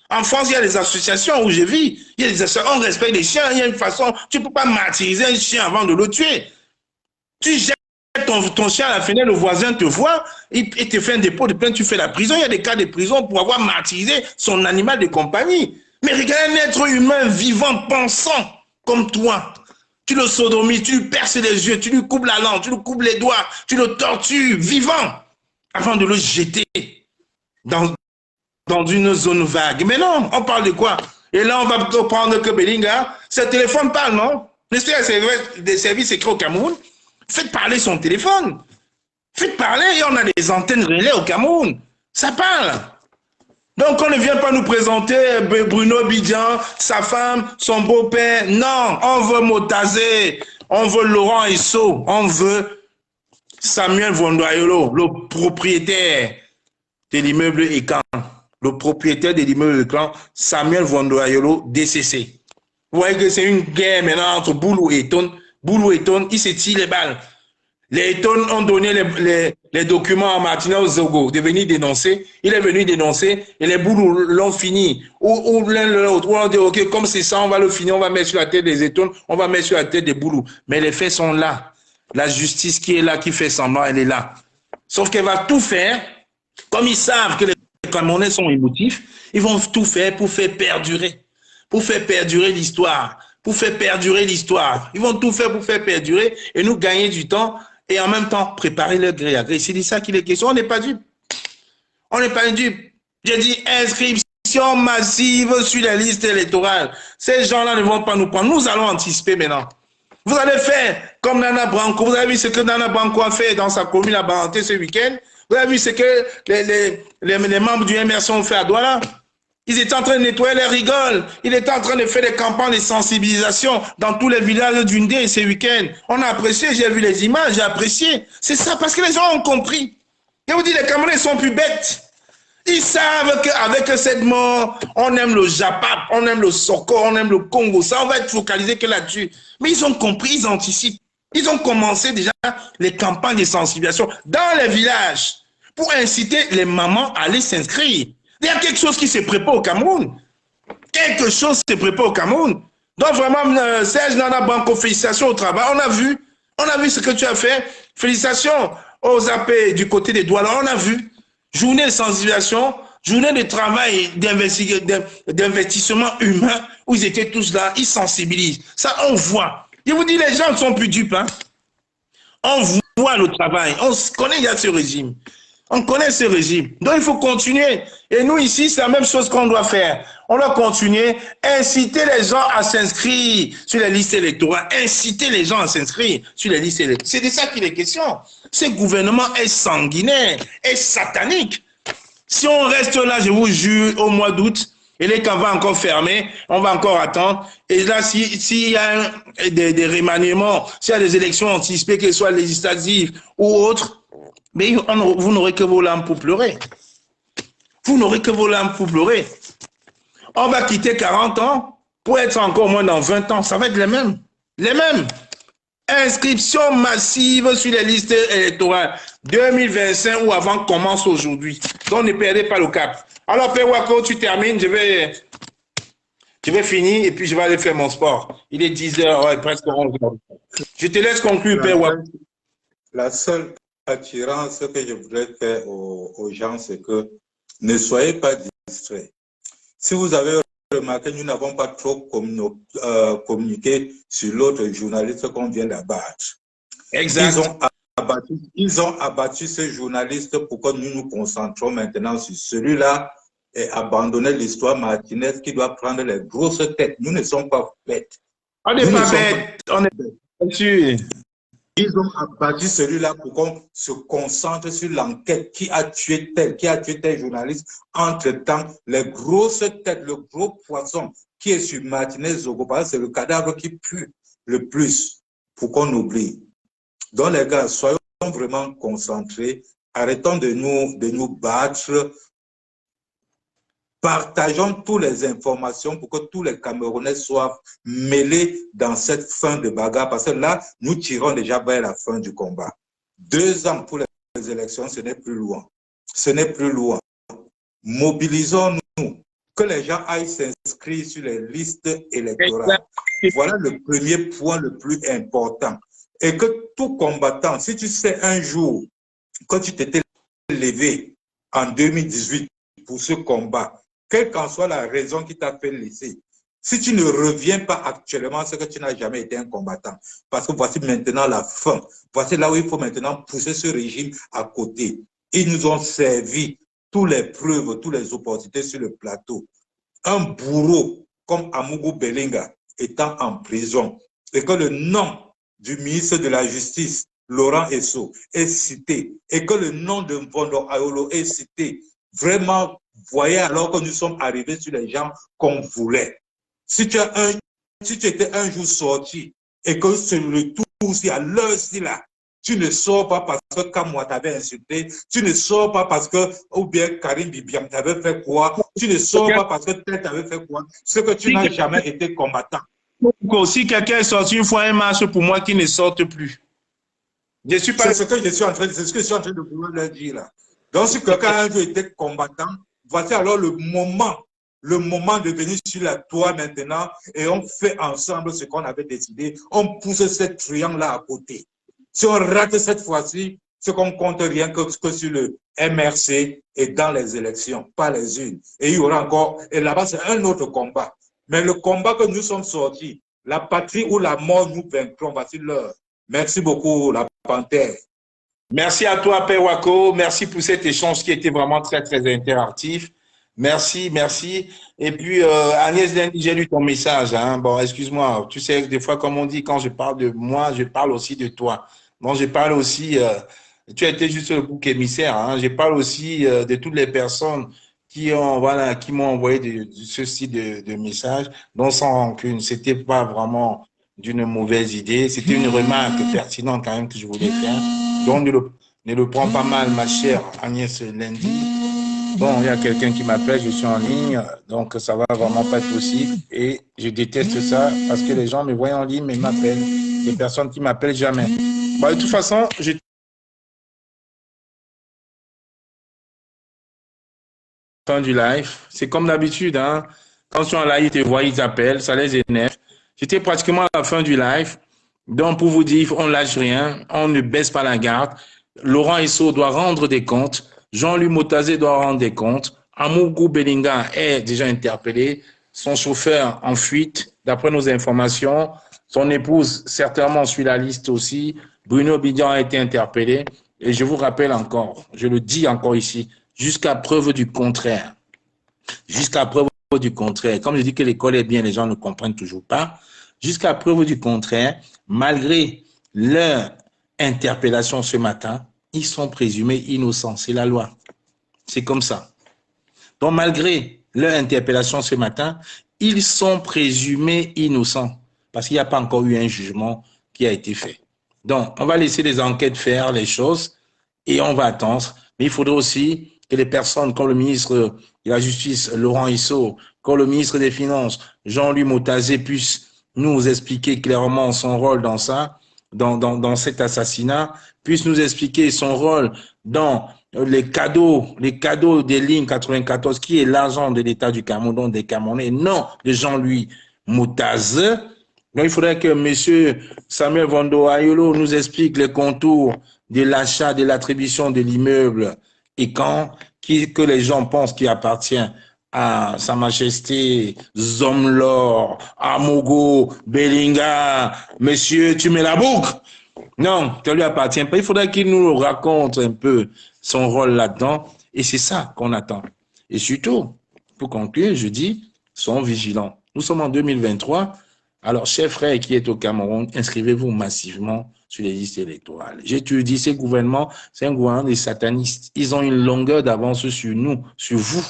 En France, il y a des associations où je vis. Il y a des associations, on respecte les chiens. Il y a une façon, tu ne peux pas martyriser un chien avant de le tuer. Tu jettes ton chien à la fenêtre, le voisin te voit, il te fait un dépôt de plainte, tu fais la prison. Il y a des cas de prison pour avoir martyrisé son animal de compagnie. Mais regarde un être humain vivant, pensant comme toi. Tu le sodomises, tu lui perces les yeux, tu lui coupes la langue, tu lui coupes les doigts, tu le tortures vivant avant de le jeter dans une zone vague. Mais non, on parle de quoi? Et là, on va plutôt prendre que Belinga, ce téléphone parle, non? L'histoire des services écrits au Cameroun. Faites parler son téléphone. Faites parler et on a des antennes relais au Cameroun. Ça parle. Donc on ne vient pas nous présenter Bruno Bidjan, sa femme, son beau-père. Non, on veut Motazé, on veut Laurent Esso, on veut Samuel Vondoayolo, le propriétaire de l'immeuble Ekan. Le propriétaire de l'immeuble Ekan, Samuel Vondoayolo, DCC. Vous voyez que c'est une guerre maintenant entre Boulou et Eton. Boulou et Ton, ils se tirent les balles. Les Eton ont donné les documents à Martina Zogo de venir dénoncer. Il est venu dénoncer et les Boulou l'ont fini. Ou l'un l'autre, on dit, ok, comme c'est ça, on va le finir, on va mettre sur la tête des Eton, on va mettre sur la tête des Boulou. Mais les faits sont là. La justice qui est là, qui fait semblant, elle est là. Sauf qu'elle va tout faire, comme ils savent que les Camerounais sont émotifs, ils vont tout faire pour faire perdurer l'histoire, pour faire perdurer l'histoire. Ils vont tout faire pour faire perdurer et nous gagner du temps et en même temps préparer leur gré à gré. C'est de ça qu'il est question. On n'est pas dupes. On n'est pas dupes. J'ai dit inscription massive sur la liste électorale. Ces gens-là ne vont pas nous prendre. Nous allons anticiper maintenant. Vous allez faire comme Nana Branco. Vous avez vu ce que Nana Branco a fait dans sa commune à Baranté ce week-end. Vous avez vu ce que les membres du MRC ont fait à Douala. Ils étaient en train de nettoyer les rigoles. Ils étaient en train de faire des campagnes de sensibilisation dans tous les villages d'Undé ce week-end. On a apprécié, j'ai vu les images, j'ai apprécié. C'est ça, parce que les gens ont compris. Je vous dis, les Camerounais sont plus bêtes. Ils savent qu'avec cette mort, on aime le Japap, on aime le Soko, on aime le Congo. Ça, on va être focalisé que là-dessus. Mais ils ont compris, ils anticipent. Ils ont commencé déjà les campagnes de sensibilisation dans les villages pour inciter les mamans à aller s'inscrire. Il y a quelque chose qui se prépare au Cameroun. Quelque chose se prépare au Cameroun. Donc vraiment, Serge Nana Branco, félicitations au travail. On a vu ce que tu as fait. Félicitations aux AP du côté des Douala. On a vu. Journée de sensibilisation, journée de travail d'investissement humain, où ils étaient tous là, ils sensibilisent. Ça, on voit. Je vous dis, les gens ne sont plus dupes. Hein. On voit le travail. On connaît il y a ce régime. On connaît ce régime. Donc, il faut continuer. Et nous, ici, c'est la même chose qu'on doit faire. On doit continuer, inciter les gens à s'inscrire sur les listes électorales, inciter les gens à s'inscrire sur les listes électorales. C'est de ça qu'il est question. Ce gouvernement est sanguinaire, est satanique. Si on reste là, je vous jure, au mois d'août, et les camps vont encore fermer, on va encore attendre. Et là, s'il y a des remaniements, s'il y a des élections anticipées, qu'elles soient législatives ou autres, mais vous n'aurez que vos larmes pour pleurer. Vous n'aurez que vos larmes pour pleurer. On va quitter 40 ans pour être encore moins dans 20 ans. Ça va être les mêmes. Les mêmes. Inscription massive sur les listes électorales 2025 ou avant commence aujourd'hui. Donc ne perdez pas le cap. Alors Père Wako, tu termines, je vais finir et puis je vais aller faire mon sport. Il est 10h, ouais, presque 11h. Je te laisse conclure, Père Wako. La seule attirance que je voudrais faire aux gens, c'est que ne soyez pas distraits. Si vous avez remarqué, nous n'avons pas trop communiqué sur l'autre journaliste qu'on vient d'abattre. Exact. Ils ont abattu ce journaliste pour que nous nous concentrons maintenant sur celui-là et abandonner l'histoire Martinez qui doit prendre les grosses têtes. Nous ne sommes pas bêtes. On n'est pas bêtes. On est bêtes. Ils ont abattu celui-là pour qu'on se concentre sur l'enquête qui a tué tel journaliste. Entre-temps, les grosses têtes, le gros poisson qui est sur Martinez Zogopa, c'est le cadavre qui pue le plus pour qu'on oublie. Donc les gars, soyons vraiment concentrés, arrêtons de nous battre, partageons toutes les informations pour que tous les Camerounais soient mêlés dans cette fin de bagarre, parce que là, nous tirons déjà vers la fin du combat. 2 ans pour les élections, ce n'est plus loin. Ce n'est plus loin. Mobilisons-nous, que les gens aillent s'inscrire sur les listes électorales. Voilà le premier point le plus important. Et que tout combattant, si tu sais un jour, quand tu t'étais levé en 2018 pour ce combat, quelle qu'en soit la raison qui t'a fait laisser, si tu ne reviens pas actuellement, c'est que tu n'as jamais été un combattant. Parce que voici maintenant la fin. Voici là où il faut maintenant pousser ce régime à côté. Ils nous ont servi toutes les preuves, toutes les opportunités sur le plateau. Un bourreau comme Amougou Belinga étant en prison et que le nom du ministre de la Justice, Laurent Esso, est cité et que le nom de Mvondo Ayolo est cité, vraiment, voyez alors que nous sommes arrivés sur les gens qu'on voulait. Si tu étais un jour sorti et que c'est le tout-ci à l'heure-ci là, tu ne sors pas parce que Kamwa t'avait insulté, tu ne sors pas parce que, ou bien Karim Bibiam t'avait fait quoi, tu ne sors pas parce que tel t'avait fait quoi, c'est que tu n'as jamais été combattant. Si quelqu'un est sorti une fois un match pour moi qui ne sorte plus. C'est ce que je suis en train de vouloir leur dire là. Donc si quelqu'un a un jour été combattant, voici alors le moment de venir sur la toile maintenant et on fait ensemble ce qu'on avait décidé. On pousse cette triangle là à côté. Si on rate cette fois-ci, ce qu'on compte rien que sur le MRC et dans les élections, pas les unes. Et il y aura encore, et là-bas, c'est un autre combat. Mais le combat que nous sommes sortis, la patrie ou la mort, nous vaincrons, voici l'heure. Merci beaucoup, la Panthère. Merci à toi, Père Wako. Merci pour cet échange qui était vraiment très, très interactif. Merci, merci. Et puis, Agnès Dendi, j'ai lu ton message. Hein. Bon, excuse-moi. Tu sais, des fois, comme on dit, quand je parle de moi, je parle aussi de toi. Bon, je parle aussi, tu as été juste le bouc émissaire. Hein. Je parle aussi de toutes les personnes qui ont, voilà, qui m'ont envoyé de ce style de message, non sans rancune. C'était pas vraiment d'une mauvaise idée. C'était une remarque pertinente quand même que je voulais faire. Donc, ne le prends pas mal, ma chère Agnès Dendi. Bon, il y a quelqu'un qui m'appelle, je suis en ligne, donc ça va vraiment pas être possible. Et je déteste ça parce que les gens me voient en ligne mais m'appellent. Les personnes qui m'appellent jamais. Bon, de toute façon, fin du live. C'est comme d'habitude, hein. Quand ils sont en live, ils te voient, ils appellent, ça les énerve. J'étais pratiquement à la fin du live. Donc, pour vous dire, on lâche rien, on ne baisse pas la garde. Laurent Esso doit rendre des comptes. Jean-Louis Motazé doit rendre des comptes. Amougou Belinga est déjà interpellé. Son chauffeur en fuite, d'après nos informations. Son épouse, certainement, suit la liste aussi. Bruno Bidian a été interpellé. Et je vous rappelle encore, je le dis encore ici, jusqu'à preuve du contraire. Jusqu'à preuve du contraire. Comme je dis que l'école est bien, les gens ne comprennent toujours pas. Jusqu'à preuve du contraire, malgré leur interpellation ce matin, ils sont présumés innocents. C'est la loi. C'est comme ça. Donc, malgré leur interpellation ce matin, ils sont présumés innocents parce qu'il n'y a pas encore eu un jugement qui a été fait. Donc, on va laisser les enquêtes faire les choses et on va attendre. Mais il faudrait aussi que les personnes comme le ministre de la Justice, Laurent Esso, comme le ministre des Finances, Jean-Louis Motazé, puissent nous expliquer clairement son rôle dans ça, dans cet assassinat, puisse nous expliquer son rôle dans les cadeaux des lignes 94, qui est l'argent de l'État du Cameroun, donc des Camerounais, non de Jean-Louis Motazé. Donc, il faudrait que M. Samuel Vondo Ayolo nous explique les contours de l'achat, de l'attribution de l'immeuble et quand, que les gens pensent qu'il appartient à Sa Majesté Zomlor, Amogo, Belinga. Monsieur, tu mets la boucle. Non, ça ne lui appartient pas. Il faudrait qu'il nous raconte un peu son rôle là-dedans. Et c'est ça qu'on attend. Et surtout, pour conclure, je dis, soyons vigilants. Nous sommes en 2023. Alors, chers frères qui êtes au Cameroun, inscrivez-vous massivement sur les listes électorales. J'ai toujours dit, ces gouvernements, c'est un gouvernement des satanistes. Ils ont une longueur d'avance sur nous, sur vous.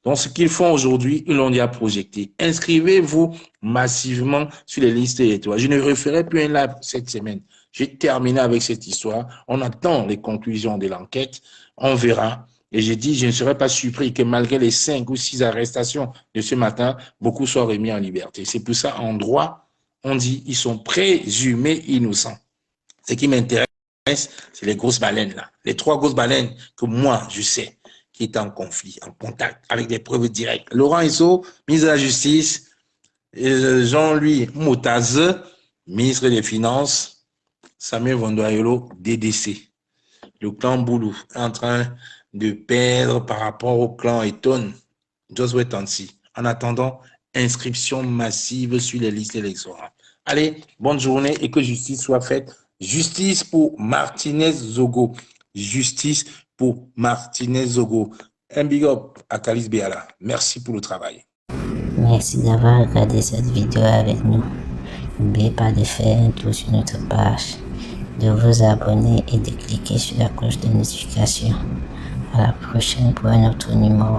Donc, ce qu'ils font aujourd'hui, ils l'ont déjà projeté. Inscrivez-vous massivement sur les listes électorales. Je ne referai plus un live cette semaine. J'ai terminé avec cette histoire. On attend les conclusions de l'enquête. On verra. Et j'ai dit, je ne serais pas surpris que malgré les 5 ou 6 arrestations de ce matin, beaucoup soient remis en liberté. C'est pour ça, en droit, on dit, ils sont présumés innocents. Ce qui m'intéresse, c'est les grosses baleines là. Les 3 grosses baleines que moi, je sais, qui est en conflit, en contact, avec des preuves directes. Laurent Esso, ministre de la Justice, Jean-Louis Motazé, ministre des Finances, Samuel Vondo Ayolo, DDC. Le clan Boulou est en train de perdre par rapport au clan Eton, Josué Tansi. En attendant, inscription massive sur les listes électorales. Allez, bonne journée et que justice soit faite. Justice pour Martinez Zogo. Justice pour Martinez Zogo. Un big up à Kalis Béala. Merci pour le travail. Merci d'avoir regardé cette vidéo avec nous. N'oubliez pas de faire un tour sur notre page, de vous abonner et de cliquer sur la cloche de notification. À la prochaine pour un autre numéro.